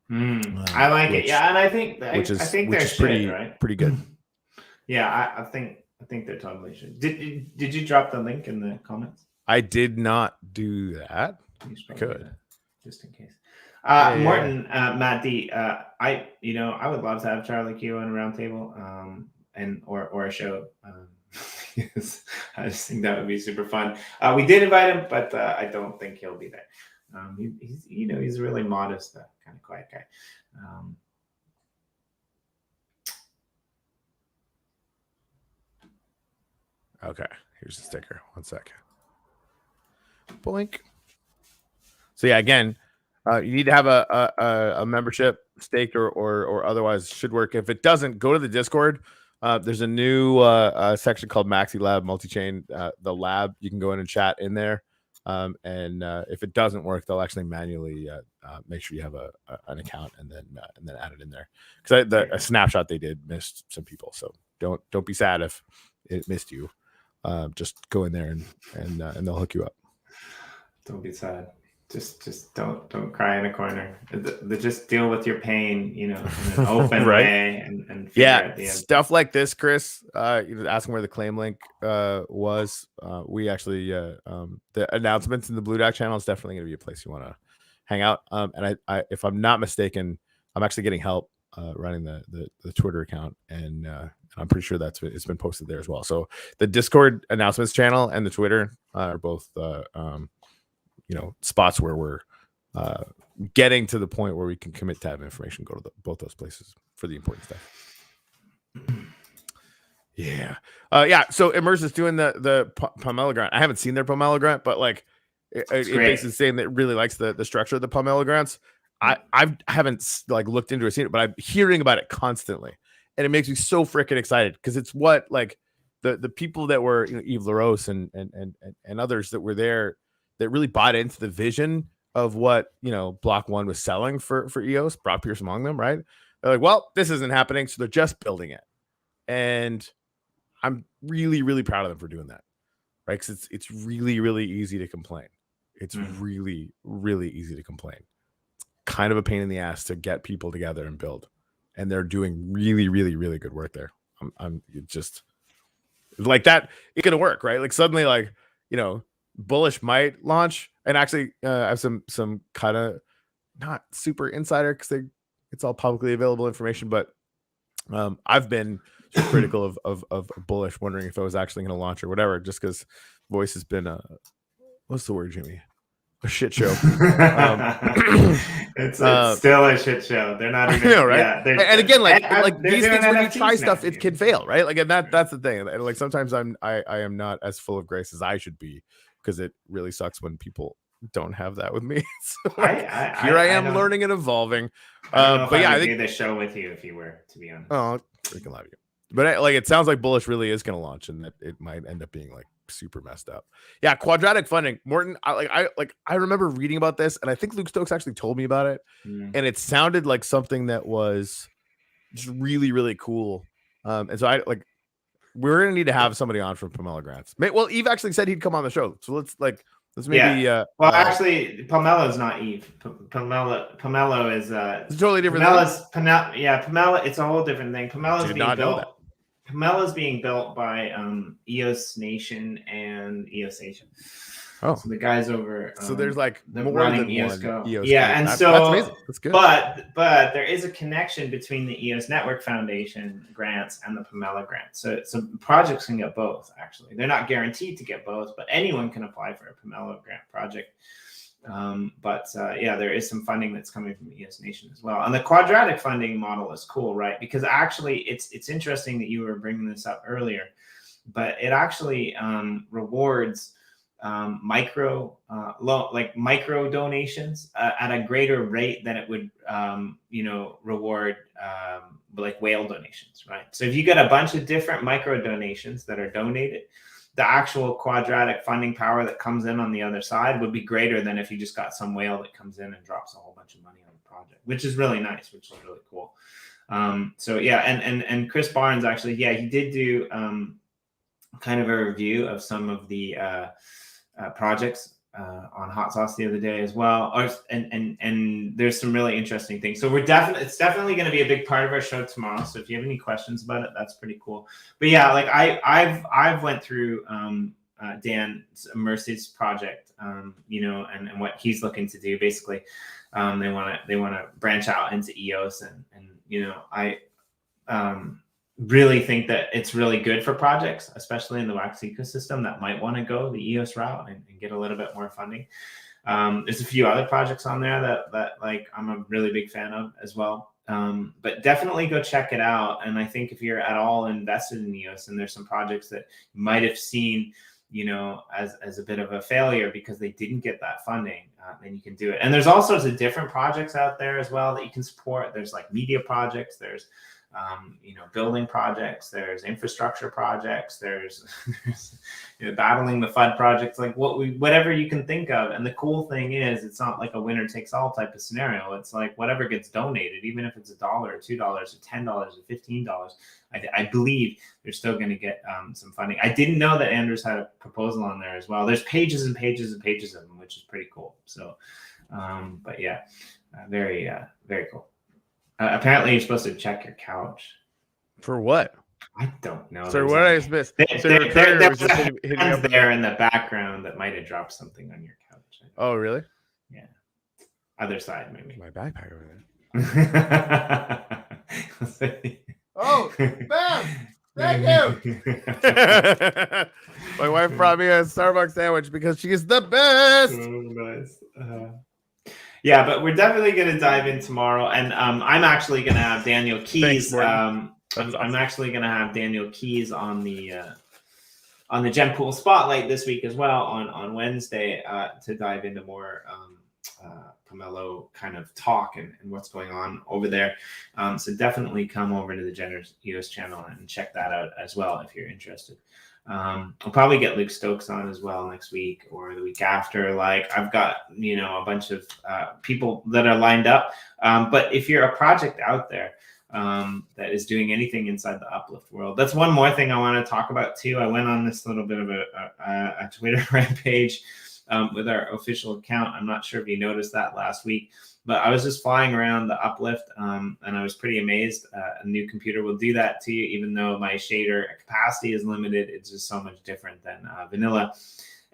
I like it. Yeah, and I think they're pretty shit, right? Pretty good. Yeah, I think they're totally shit. Did you drop the link in the comments? I did not do that. I could, just in case. Morton, Matt D. I would love to have Charlie Q on a roundtable. Or a show. Yes, I just think that would be super fun. We did invite him, but I don't think he'll be there. He's really modest, kind of quiet guy. Okay, here's the sticker. 1 second. Blink. So yeah, again, You need to have a membership staked or otherwise should work. If it doesn't, go to the Discord. There's a new section called Maxi Lab Multi-Chain, the lab. You can go in and chat in there. And if it doesn't work, they'll actually manually make sure you have an account and then add it in there. Because a snapshot they did missed some people. So don't be sad if it missed you. Just go in there and they'll hook you up. Don't be sad. Just don't cry in a corner. Just deal with your pain, in an open right. way and figure out the stuff like this, Chris. Asking where the claim link was. We actually the announcements in the Blue Dock channel is definitely going to be a place you want to hang out. And I if I'm not mistaken, I'm actually getting help running the Twitter account, and I'm pretty sure it's been posted there as well. So the Discord announcements channel and the Twitter are both spots where we're getting to the point where we can commit to have information go to both those places for the important stuff. Yeah. So Immerse is doing the Pomelo grant. I haven't seen their Pomelo grant, but like it basically saying that it really likes the structure of the Pomelo grants. I haven't like looked into it, seen it, but I'm hearing about it constantly, and it makes me so freaking excited because it's what like the people that were Yves Laros and others that were there that really bought into the vision of what Block One was selling for EOS, Brock Pierce among them, right? They're like, well, this isn't happening, so they're just building it, and I'm really, really proud of them for doing that, right? Because it's really, really easy to complain. It's really, really easy to complain. It's kind of a pain in the ass to get people together and build, and they're doing really, really, really good work there. I'm just like that. It's gonna work, right? Like suddenly, like Bullish might launch, and actually I have some kind of not super insider because it's all publicly available information, but I've been critical of Bullish, wondering if it was actually going to launch or whatever, just because Voice has been what's the word, Jimmy? A shit show. It's still a shit show. They're not even right? Yeah, and again, like these things when you try stuff, it can fail, right? Like, and that's the thing. And like sometimes I am not as full of grace as I should be, because it really sucks when people don't have that with me. So like, I am learning and evolving. I think do the show with you if you were, to be honest. Oh, freaking love you. But like it sounds like Bullish really is going to launch, and that it might end up being like super messed up. Yeah, quadratic funding. Morton, I remember reading about this, and I think Luke Stokes actually told me about it, and it sounded like something that was just really, really cool. And so we're gonna need to have somebody on from Pomelo Grants. Well, Eve actually said he'd come on the show, so let's maybe. Actually, Pomelo is not Eve. Pomelo is it's a totally different. Pomelo. It's a whole different thing. Pomelo is being built. Pomelo is being built by EOS Nation and EOSIO. Oh, so the guys over. So there's like more than EOS. Yeah, and that's amazing. That's good. But there is a connection between the EOS Network Foundation grants and the Pomelo grants. So projects can get both. Actually, they're not guaranteed to get both, but anyone can apply for a Pomelo grant project. There is some funding that's coming from EOS Nation as well. And the quadratic funding model is cool, right? Because actually, it's interesting that you were bringing this up earlier, but it actually rewards micro donations at a greater rate than it would reward like whale donations, right? So if you get a bunch of different micro donations that are donated, the actual quadratic funding power that comes in on the other side would be greater than if you just got some whale that comes in and drops a whole bunch of money on the project, which is really nice, which is really cool. And Chris Barnes actually, he did do kind of a review of some of the projects on Hot Sauce the other day as well. And there's some really interesting things. So it's definitely going to be a big part of our show tomorrow. So if you have any questions about it, that's pretty cool. But yeah, like I've went through Dan Mercy's project, and what he's looking to do. Basically, they want to branch out into EOS, and I really think that it's really good for projects, especially in the Wax ecosystem, that might want to go the EOS route and get a little bit more funding. There's a few other projects on there that like I'm a really big fan of as well. But definitely go check it out. And I think if you're at all invested in EOS, and there's some projects that you might have seen, you know, as a bit of a failure because they didn't get that funding, then you can do it. And there's all sorts of different projects out there as well that you can support. There's like media projects, there's you know, building projects, there's infrastructure projects, there's you know, battling the FUD projects, like whatever you can think of. And the cool thing is, it's not like a winner takes all type of scenario. It's like whatever gets donated, even if it's $1 or $2 or $10 or $15, I believe they're still going to get some funding. I didn't know that Andrews had a proposal on there as well. There's pages and pages and pages of them, which is pretty cool. So, but yeah, very cool. Apparently, you're supposed to check your couch. For what? I don't know. So what I just missed? There's there in the background that might have dropped something on your couch. Oh, really? Yeah. Other side, maybe. My backpack over there. Oh, bam! Thank you. My wife brought me a Starbucks sandwich because she's the best. Oh, nice. Yeah, but we're definitely going to dive in tomorrow, and I'm actually going to have Daniel Keys. Thanks, I'm actually going to have Daniel Keys on the Gem Pool Spotlight this week as well on Wednesday to dive into more Pomelo kind of talk and what's going on over there. So definitely come over to the Generous EOS channel and check that out as well if you're interested. I'll probably get Luke Stokes on as well next week or the week after. Like I've got, you know, a bunch of people that are lined up. But if you're a project out there that is doing anything inside the Uplift world, that's one more thing I want to talk about too. I went on this little bit of a Twitter rampage with our official account. I'm not sure if you noticed that last week, but I was just flying around the Uplift and I was pretty amazed. A new computer will do that to you, even though my shader capacity is limited. It's just so much different than vanilla.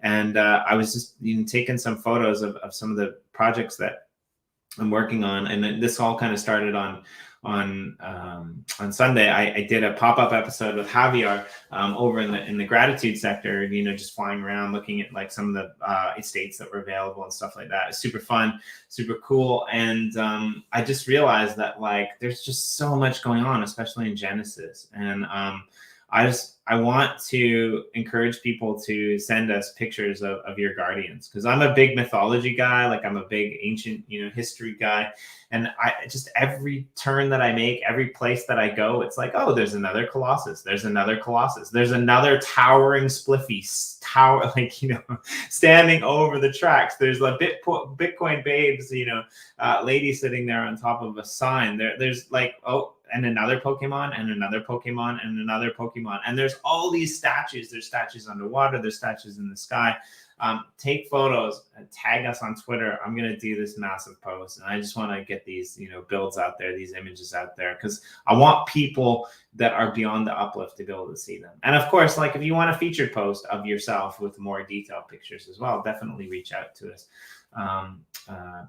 And I was just taking some photos of some of the projects that I'm working on. And this all kind of started on Sunday. I did a pop-up episode with Javier over in the gratitude sector, you know, just flying around looking at like some of the estates that were available and stuff like that. It's super fun, super cool. And I just realized that like there's just so much going on, especially in Genesis. And I want to encourage people to send us pictures of your guardians, because I'm a big mythology guy. Like I'm a big ancient, you know, history guy. And I just, every turn that I make, every place that I go, it's like, oh, there's another Colossus. There's another Colossus. There's another towering spliffy tower, like, you know, standing over the tracks. There's a Bitcoin babes, you know, lady sitting there on top of a sign. There's like, oh, and another Pokemon and another Pokemon and another Pokemon. And there's all these statues. There's statues underwater. There's statues in the sky. Take photos and tag us on Twitter. I'm going to do this massive post. And I just want to get these, you know, builds out there, these images out there, because I want people that are beyond the Uplift to be able to see them. And of course, like if you want a featured post of yourself with more detailed pictures as well, definitely reach out to us.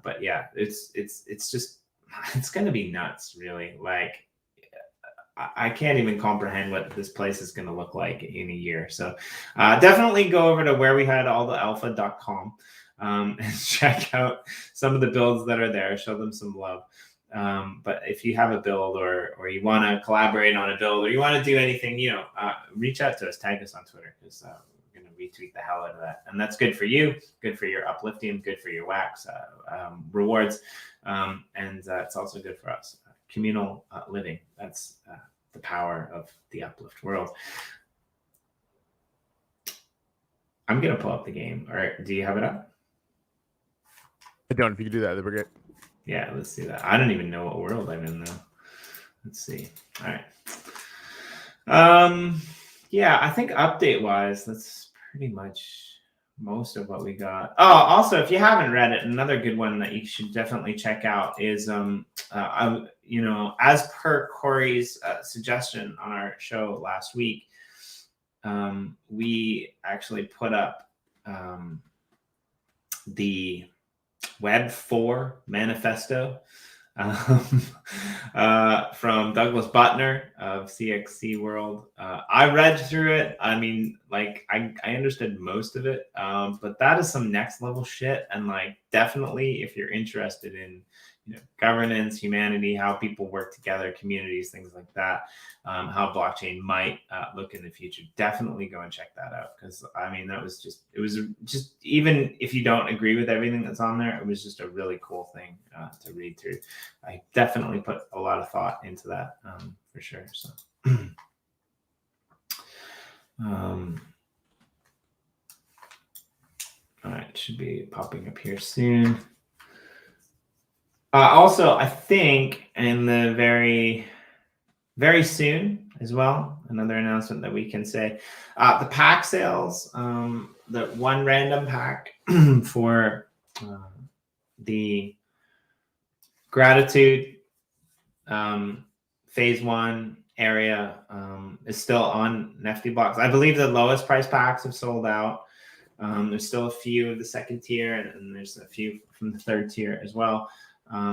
But yeah, it's just, it's going to be nuts, really. Like, I can't even comprehend what this place is going to look like in a year. So definitely go over to wherewehadallthealpha.com and check out some of the builds that are there. Show them some love. But if you have a build or you want to collaborate on a build or you want to do anything, you know, reach out to us, tag us on Twitter, because we're going to retweet the hell out of that. And that's good for you, good for your uplifting, good for your wax rewards. And it's also good for us. Communal living. That's the power of the Uplift world. I'm going to pull up the game. All right. Do you have it up? I don't. If you could do that, that'd be great. Yeah, let's do that. I don't even know what world I'm in now. Let's see. All right. Yeah, I think update-wise, that's pretty much most of what we got. Oh, also, if you haven't read it, another good one that you should definitely check out is, you know, as per Corey's suggestion on our show last week, we actually put up the Web 4 manifesto from Douglas Butner of CXC World. I read through it. I mean, like I understood most of it, but that is some next level shit. And like, definitely if you're interested in governance, humanity, how people work together, communities, things like that, how blockchain might look in the future. Definitely go and check that out, because I mean, it was just, even if you don't agree with everything that's on there, it was just a really cool thing to read through. I definitely put a lot of thought into that for sure. So all right, should be popping up here soon. Also, I think in the very, very soon as well, another announcement that we can say, the pack sales, the one random pack for the gratitude phase 1 area is still on Nifty Blocks. I believe the lowest price packs have sold out. There's still a few of the second tier, and there's a few from the third tier as well.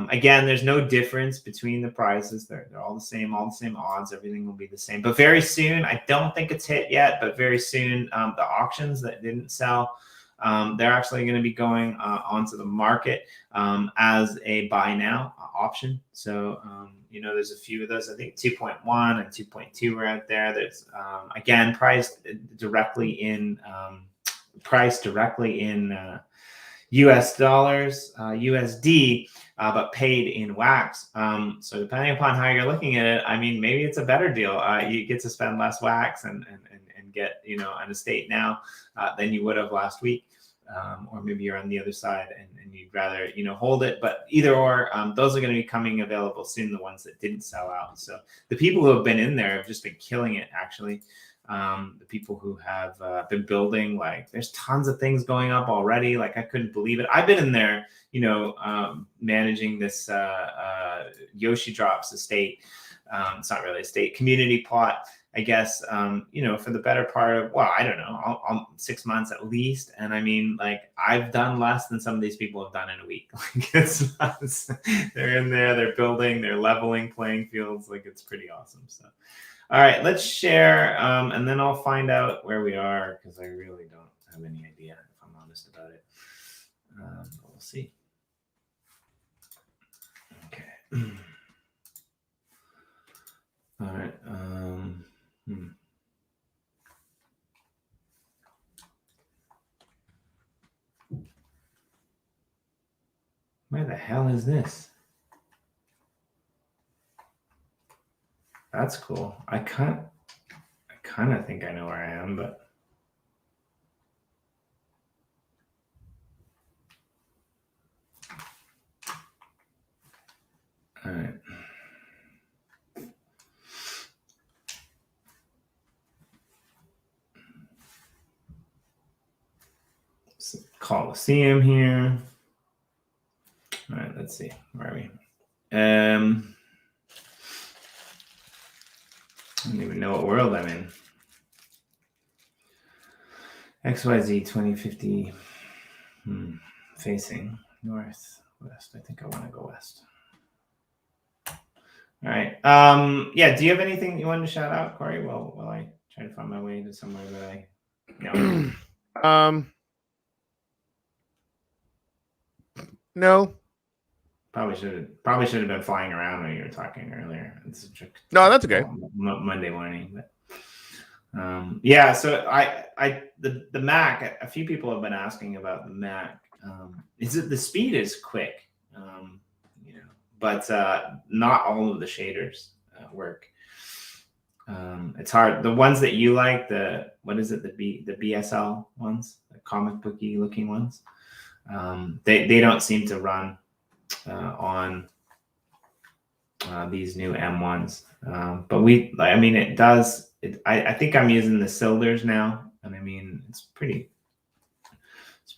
Again, there's no difference between the prices. They're all the same odds. Everything will be the same. But very soon, I don't think it's hit yet, but very soon, the auctions that didn't sell, they're actually going to be going onto the market as a buy now option. So, there's a few of those. I think 2.1 and 2.2 were out there. There's, again, priced directly in US dollars, USD, but paid in wax. So depending upon how you're looking at it, I mean, maybe it's a better deal. You get to spend less wax and get, an estate now than you would have last week. Or maybe you're on the other side and you'd rather, hold it. But either or, those are going to be coming available soon, the ones that didn't sell out. So the people who have been in there have just been killing it, actually. The people who have been building, like, there's tons of things going up already. Like, I couldn't believe it. I've been in there, managing this Yoshi Drops estate. It's not really estate, community plot, I guess, for the better part of, I don't know, 6 months at least. And I mean, like, I've done less than some of these people have done in a week. Like, it's nuts. They're in there, they're building, they're leveling playing fields. Like, it's pretty awesome. So, all right, let's share, and then I'll find out where we are, because I really don't have any idea, if I'm honest about it. We'll see. Okay. All right. Where the hell is this? That's cool. I kind of think I know where I am, but all right. Coliseum here. All right, let's see. Where are we? I don't even know what world I'm in. XYZ 2050 facing north, west. I think I want to go west. All right. Yeah, do you have anything you wanted to shout out, Corey? Well, while I try to find my way to somewhere that I know. No. Probably should have been flying around when you were talking earlier. No, that's okay. Monday morning, but yeah. So the Mac. A few people have been asking about the Mac. The speed is quick, but not all of the shaders work. It's hard. The ones that you like, the BSL ones, the comic booky looking ones, they don't seem to run on these new M1s. But it does. I think I'm using the Silders now, and I mean, it's pretty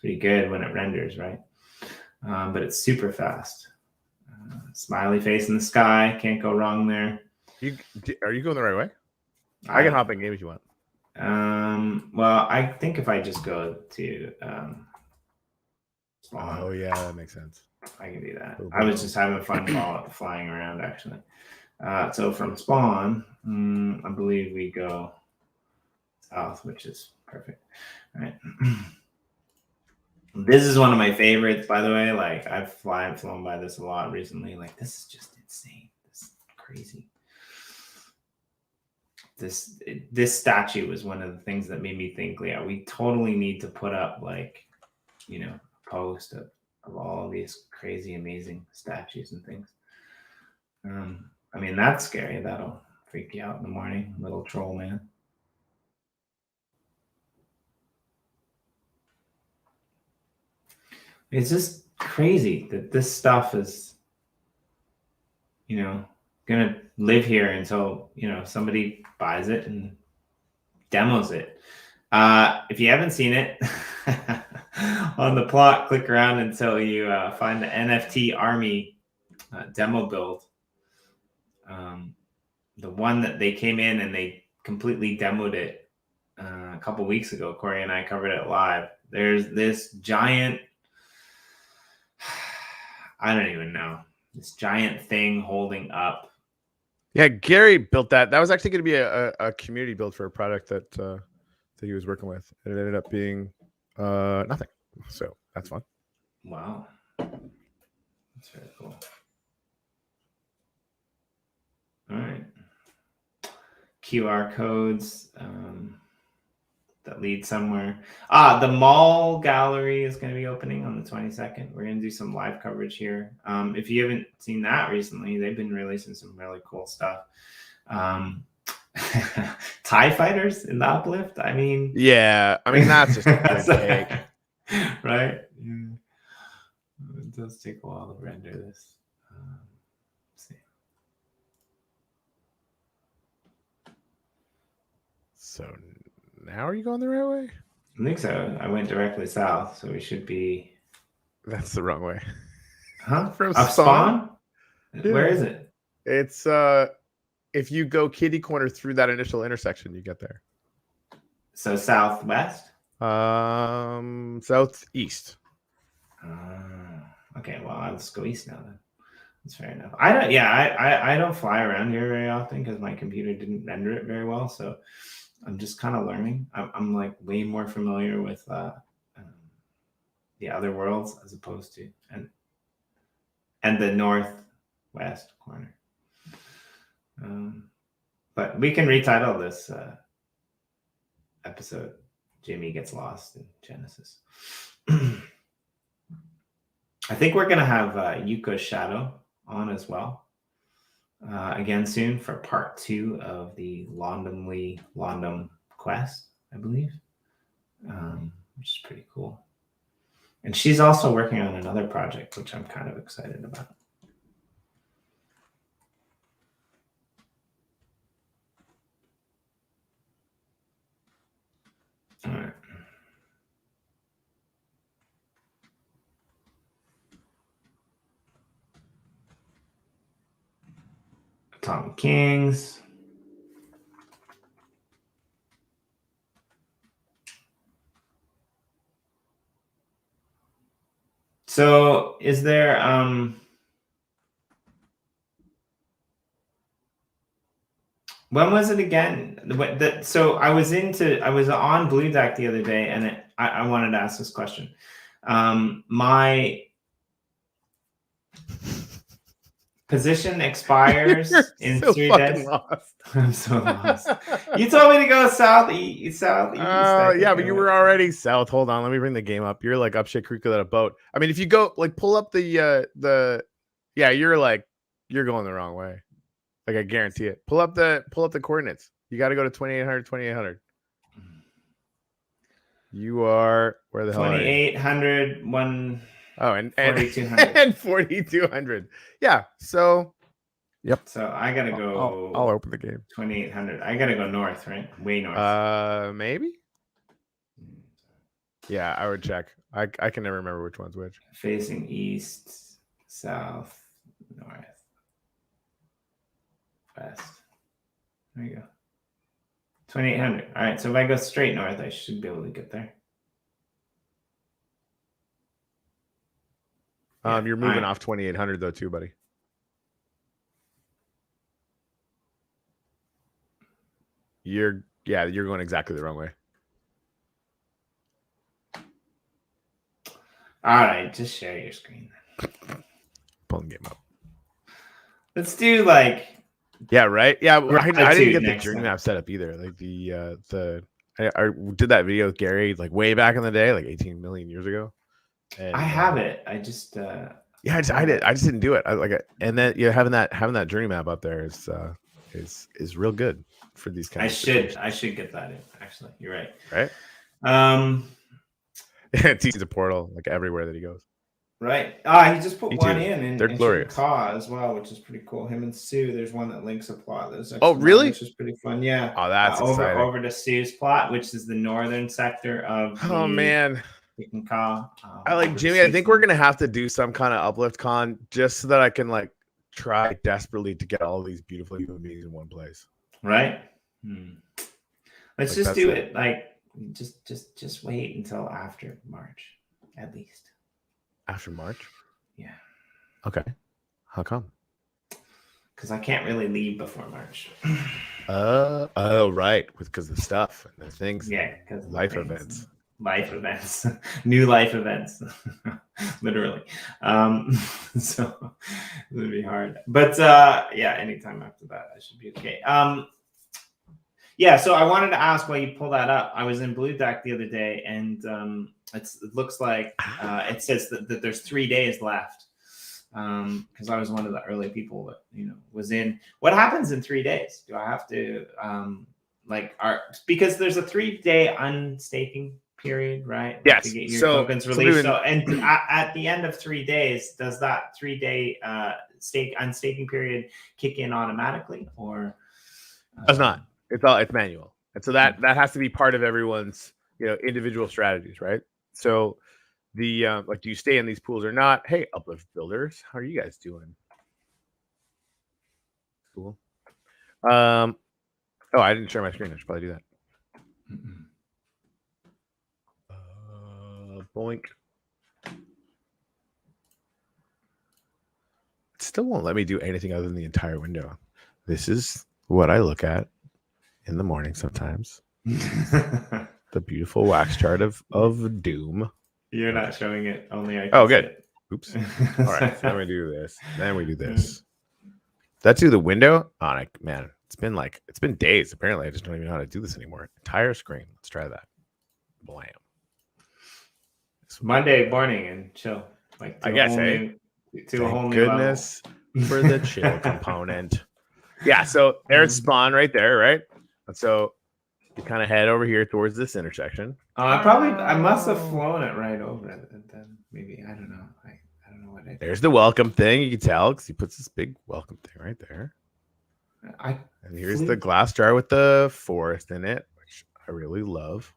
good when it renders, right? But it's super fast. Smiley face in the sky, can't go wrong there. Are you going the right way? I can hop in game if you want. Well, I think if I just go to spawn, oh yeah, that makes sense. I can do that. I was just having fun flying around, actually. So from spawn, I believe we go south, which is perfect. All right. This is one of my favorites, by the way. Like I've flown by this a lot recently. Like this is just insane. This is crazy. This statue was one of the things that made me think, yeah, we totally need to put up like, a post of all of these crazy, amazing statues and things. I mean, that's scary. That'll freak you out in the morning, little troll man. It's just crazy that this stuff is, gonna live here until somebody buys it and demos it. If you haven't seen it on the plot, click around until you find the NFT Army demo build. The one that they came in and they completely demoed it a couple weeks ago. Corey and I covered it live. There's this giant, I don't even know, this giant thing holding up. Yeah, Gary built that. That was actually going to be a community build for a product that he was working with. And it ended up being nothing. So that's fun. Wow. That's very cool. All right. QR codes that lead somewhere. The mall gallery is going to be opening on the 22nd. We're going to do some live coverage here. If you haven't seen that recently, they've been releasing some really cool stuff. TIE fighters in the uplift. I mean, yeah, I mean, that's just a good take. Right? Yeah. It does take a while to render this. Let's see. So now are you going the right way? I think so. I went directly south, so we should be. That's the wrong way. Huh? From Spawn? Yeah. Where is it? It's if you go kitty corner through that initial intersection, you get there. So southwest? Southeast. Okay, well, I'll just go east now then. That's fair enough. I don't fly around here very often because my computer didn't render it very well. So I'm just kind of learning. I'm like way more familiar with the other worlds as opposed to and the northwest corner. But we can retitle this episode Jimmy Gets Lost in Genesis. I think we're going to have Yuko's Shadow on as well again soon for part 2 of the London quest, I believe, which is pretty cool. And she's also working on another project, which I'm kind of excited about. All right. Atomic Kings. So is there when was it again? So I was on Blue Deck the other day, and I wanted to ask this question. My position expires in so 3 days. Lost. I'm so lost. You told me to go southeast. Yeah, but you were already south. Hold on, let me bring the game up. You're like up shit creek without a boat. I mean, if you go like pull up the you're going the wrong way. Like I guarantee it. Pull up the coordinates. You got to go to 2800. You are where the hell are you? 2800 1. Oh, and 4200 and 4200. Yeah. So, yep. So I gotta go. I'll open the game. 2800. I gotta go north, right? Way north. Maybe. Yeah, I would check. I can never remember which one's which. Facing east, south, north, west. There you go. 2800. All right. So if I go straight north, I should be able to get there. You're moving off 2800 though, too, buddy. You're going exactly the wrong way. All right, just share your screen. Pulling the game up. Let's do like. Yeah, right. Yeah, I didn't get the next journey time. map set up either. Like I did that video with Gary like way back in the day, like 18 million years ago. And, I have it. I just. Yeah, I just didn't do it. I like it, and then having that journey map up there is real good for these kind of situations. I should get that in. Actually, you're right. Right. It's a portal like everywhere that he goes. Right. He just put one in They're glorious. Chicago as well, which is pretty cool. Him and Sue. There's one that links a plot. Oh, really? Which is pretty fun. Yeah. Oh, that's exciting. Over to Sue's plot, which is the northern sector of. Oh man. I like Jimmy. I think we're gonna have to do some kind of uplift con just so that I can like try desperately to get all these beautiful human beings in one place. Right. Let's just do it. Like just wait until after March, at least. After March? Yeah. Okay. How come? Because I can't really leave before March. Oh right, because the stuff and the things. Yeah, because life events. Life events, new life events, literally. So it would be hard, but yeah, anytime after that, I should be okay. Yeah, so I wanted to ask while you pull that up. I was in Blue Deck the other day, and it looks like it says that there's 3 days left. Because I was one of the early people that was in. What happens in 3 days? Do I have to because there's a 3-day unstaking period, right? Yes. To get your tokens released. At the end of 3 days, does that 3-day unstaking period kick in automatically, or does not? It's manual, and so that has to be part of everyone's individual strategies, right? So the do you stay in these pools or not? Hey, Uplift builders, how are you guys doing? Cool. Oh, I didn't share my screen. I should probably do that. Boink. It still won't let me do anything other than the entire window. This is what I look at in the morning sometimes. The beautiful wax chart of doom. You're not showing it. Only I can. Oh, good. Oops. All right. Then we do this. Then we do this. That's through the window. Oh, man, it's been days. Apparently, I just don't even know how to do this anymore. Entire screen. Let's try that. Blam. Monday morning and chill. I guess, Thank goodness for the chill component. Yeah. So there's spawn right there, right? And so you kind of head over here towards this intersection. I must have flown it right over it, and then maybe I don't know. I don't know what I did. There's the welcome thing. You can tell because he puts this big welcome thing right there. And here's the glass jar with the forest in it, which I really love.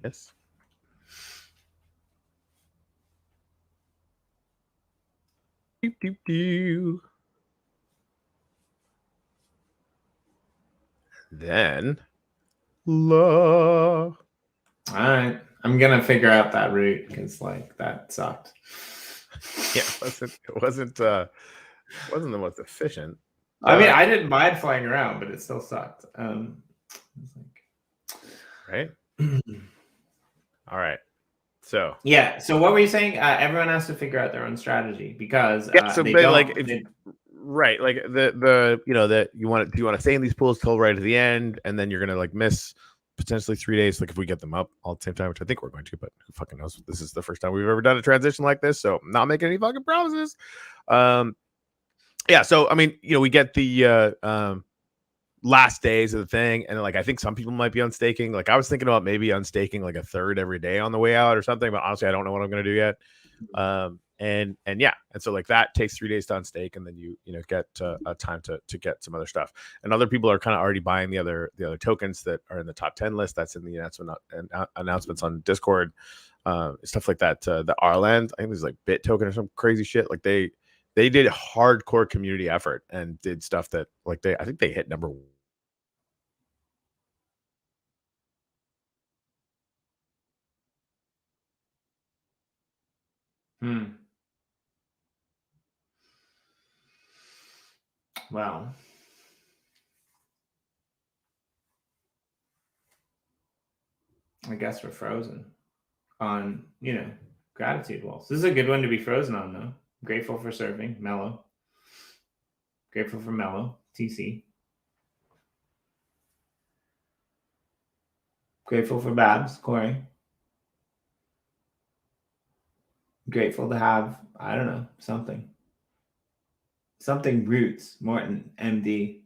Yes. Then all right, I'm gonna figure out that route because that sucked. Yeah, it wasn't the most efficient. I mean, I didn't mind flying around, but it still sucked. Right. All right. So yeah. So what were you saying? Everyone has to figure out their own strategy because right, like that you want to stay in these pools till right at the end, and then you're gonna miss potentially 3 days. Like if we get them up all at the same time, which I think we're going to, but who fucking knows? This is the first time we've ever done a transition like this, so I'm not making any fucking promises. Yeah. So I mean, we get the last days of the thing, and I think some people might be unstaking. Like I was thinking about maybe unstaking like a third every day on the way out or something, but honestly I don't know what I'm going to do yet. And so that takes 3 days to unstake, and then you get a time to get some other stuff. And other people are kind of already buying the other tokens that are in the top 10 list. That's in the announcements on Discord, stuff like that. The Arland, I think there's Bit token or some crazy shit. Like they did hardcore community effort and did stuff that I think they hit number 1. Wow. I guess we're frozen on, Gratitude walls. This is a good one to be frozen on, though. Grateful for surfing. Mellow. Grateful for Mellow. TC. Grateful for Babs. Corey. Grateful to have, I don't know, something. Something roots. Morton. MD.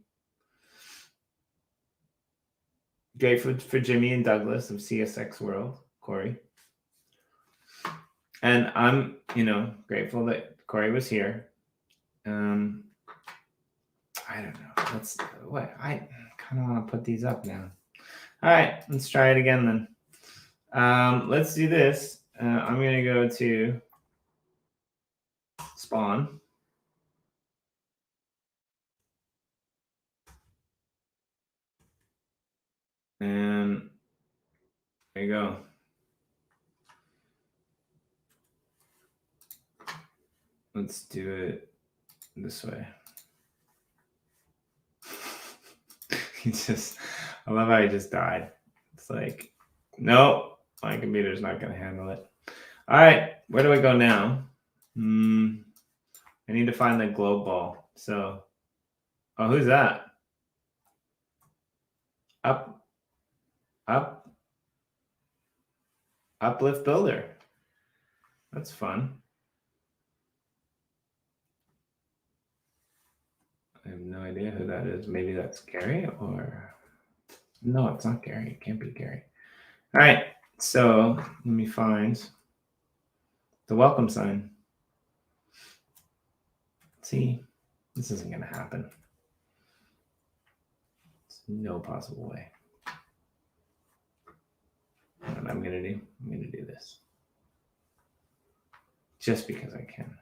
Grateful for Jimmy and Douglas of CSX World. Corey. And I'm, grateful that Corey was here. I don't know. I kind of want to put these up now. All right, let's try it again then. Let's do this. I'm going to go to Spawn. And there you go. Let's do it this way. I love how he just died. It's like, no, my computer's not going to handle it. All right, where do I go now? I need to find the globe ball. So, who's that? Uplift Builder. That's fun. I have no idea who that is. Maybe that's Gary or... No, it's not Gary. It can't be Gary. All right. So let me find the welcome sign. See, this isn't going to happen. There's no possible way. What I'm going to do? I'm going to do this. Just because I can.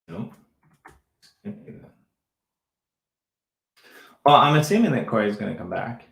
Nope. Well, I'm assuming that Corey's going to come back.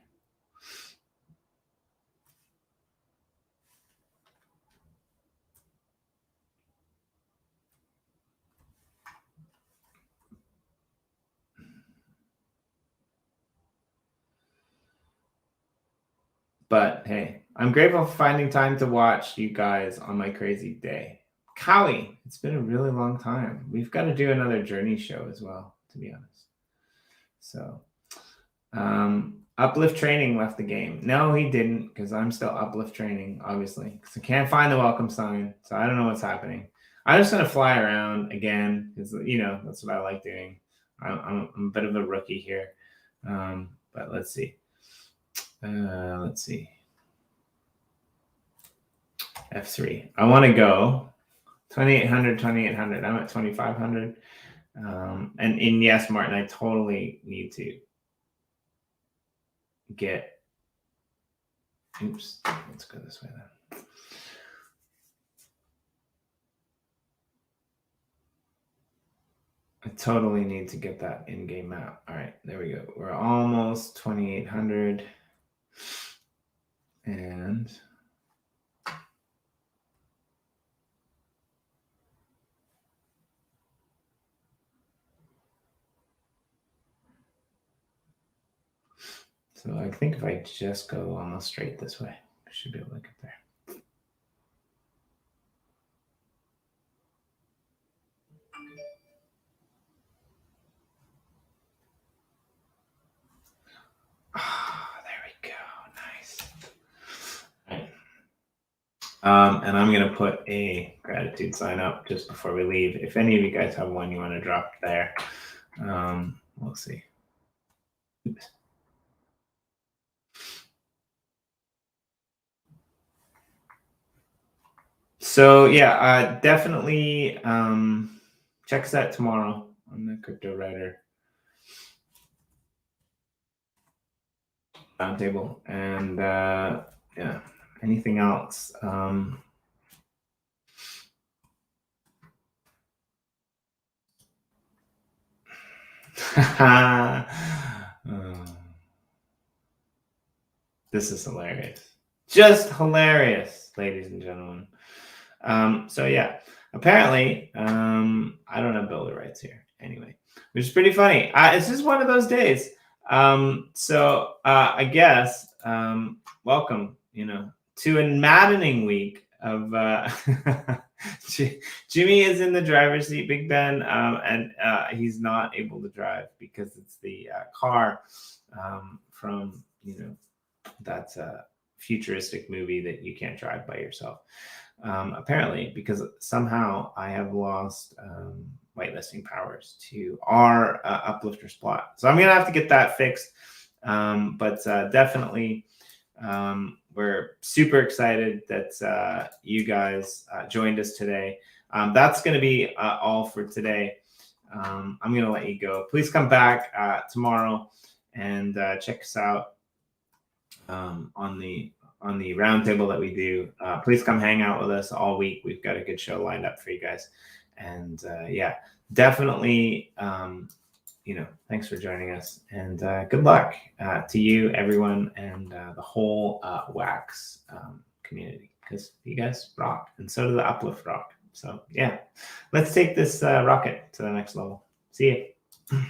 But hey, I'm grateful for finding time to watch you guys on my crazy day. Callie, it's been a really long time. We've got to do another journey show as well, to be honest. So, Uplift Training left the game. No, he didn't, because I'm still Uplift Training, obviously. Because I can't find the welcome sign, so I don't know what's happening. I'm just going to fly around again, because, that's what I like doing. I'm a bit of a rookie here. But let's see. F3. I want to go 2,800, 2,800. I'm at 2,500. And yes, Martin, I totally need to get. Oops. Let's go this way then. I totally need to get that in-game map. All right, there we go. We're almost 2,800. And so I think if I just go almost straight this way, I should be able to get there. There we go. Nice. And I'm going to put a gratitude sign up just before we leave. If any of you guys have one you want to drop there, we'll see. Oops. So yeah, definitely check us out tomorrow on the Crypto Writer Roundtable, and yeah, anything else? This is hilarious. Just hilarious. ladies and gentlemen. So yeah, apparently, I don't have builder rights here anyway, which is pretty funny. It's just one of those days. So I guess welcome, to a maddening week of Jimmy is in the driver's seat, Big Ben, and he's not able to drive because it's the car from that futuristic movie that you can't drive by yourself. Apparently, because somehow I have lost whitelisting powers to our UpLifters plot. So I'm going to have to get that fixed. But definitely, we're super excited that you guys joined us today. That's going to be all for today. I'm going to let you go. Please come back tomorrow and check us out on the roundtable that we do. Please come hang out with us all week. We've got a good show lined up for you guys. And yeah, definitely, thanks for joining us. And good luck to you, everyone, and the whole Wax community, because you guys rock, and so do the Uplift rock. So yeah, let's take this rocket to the next level. See you.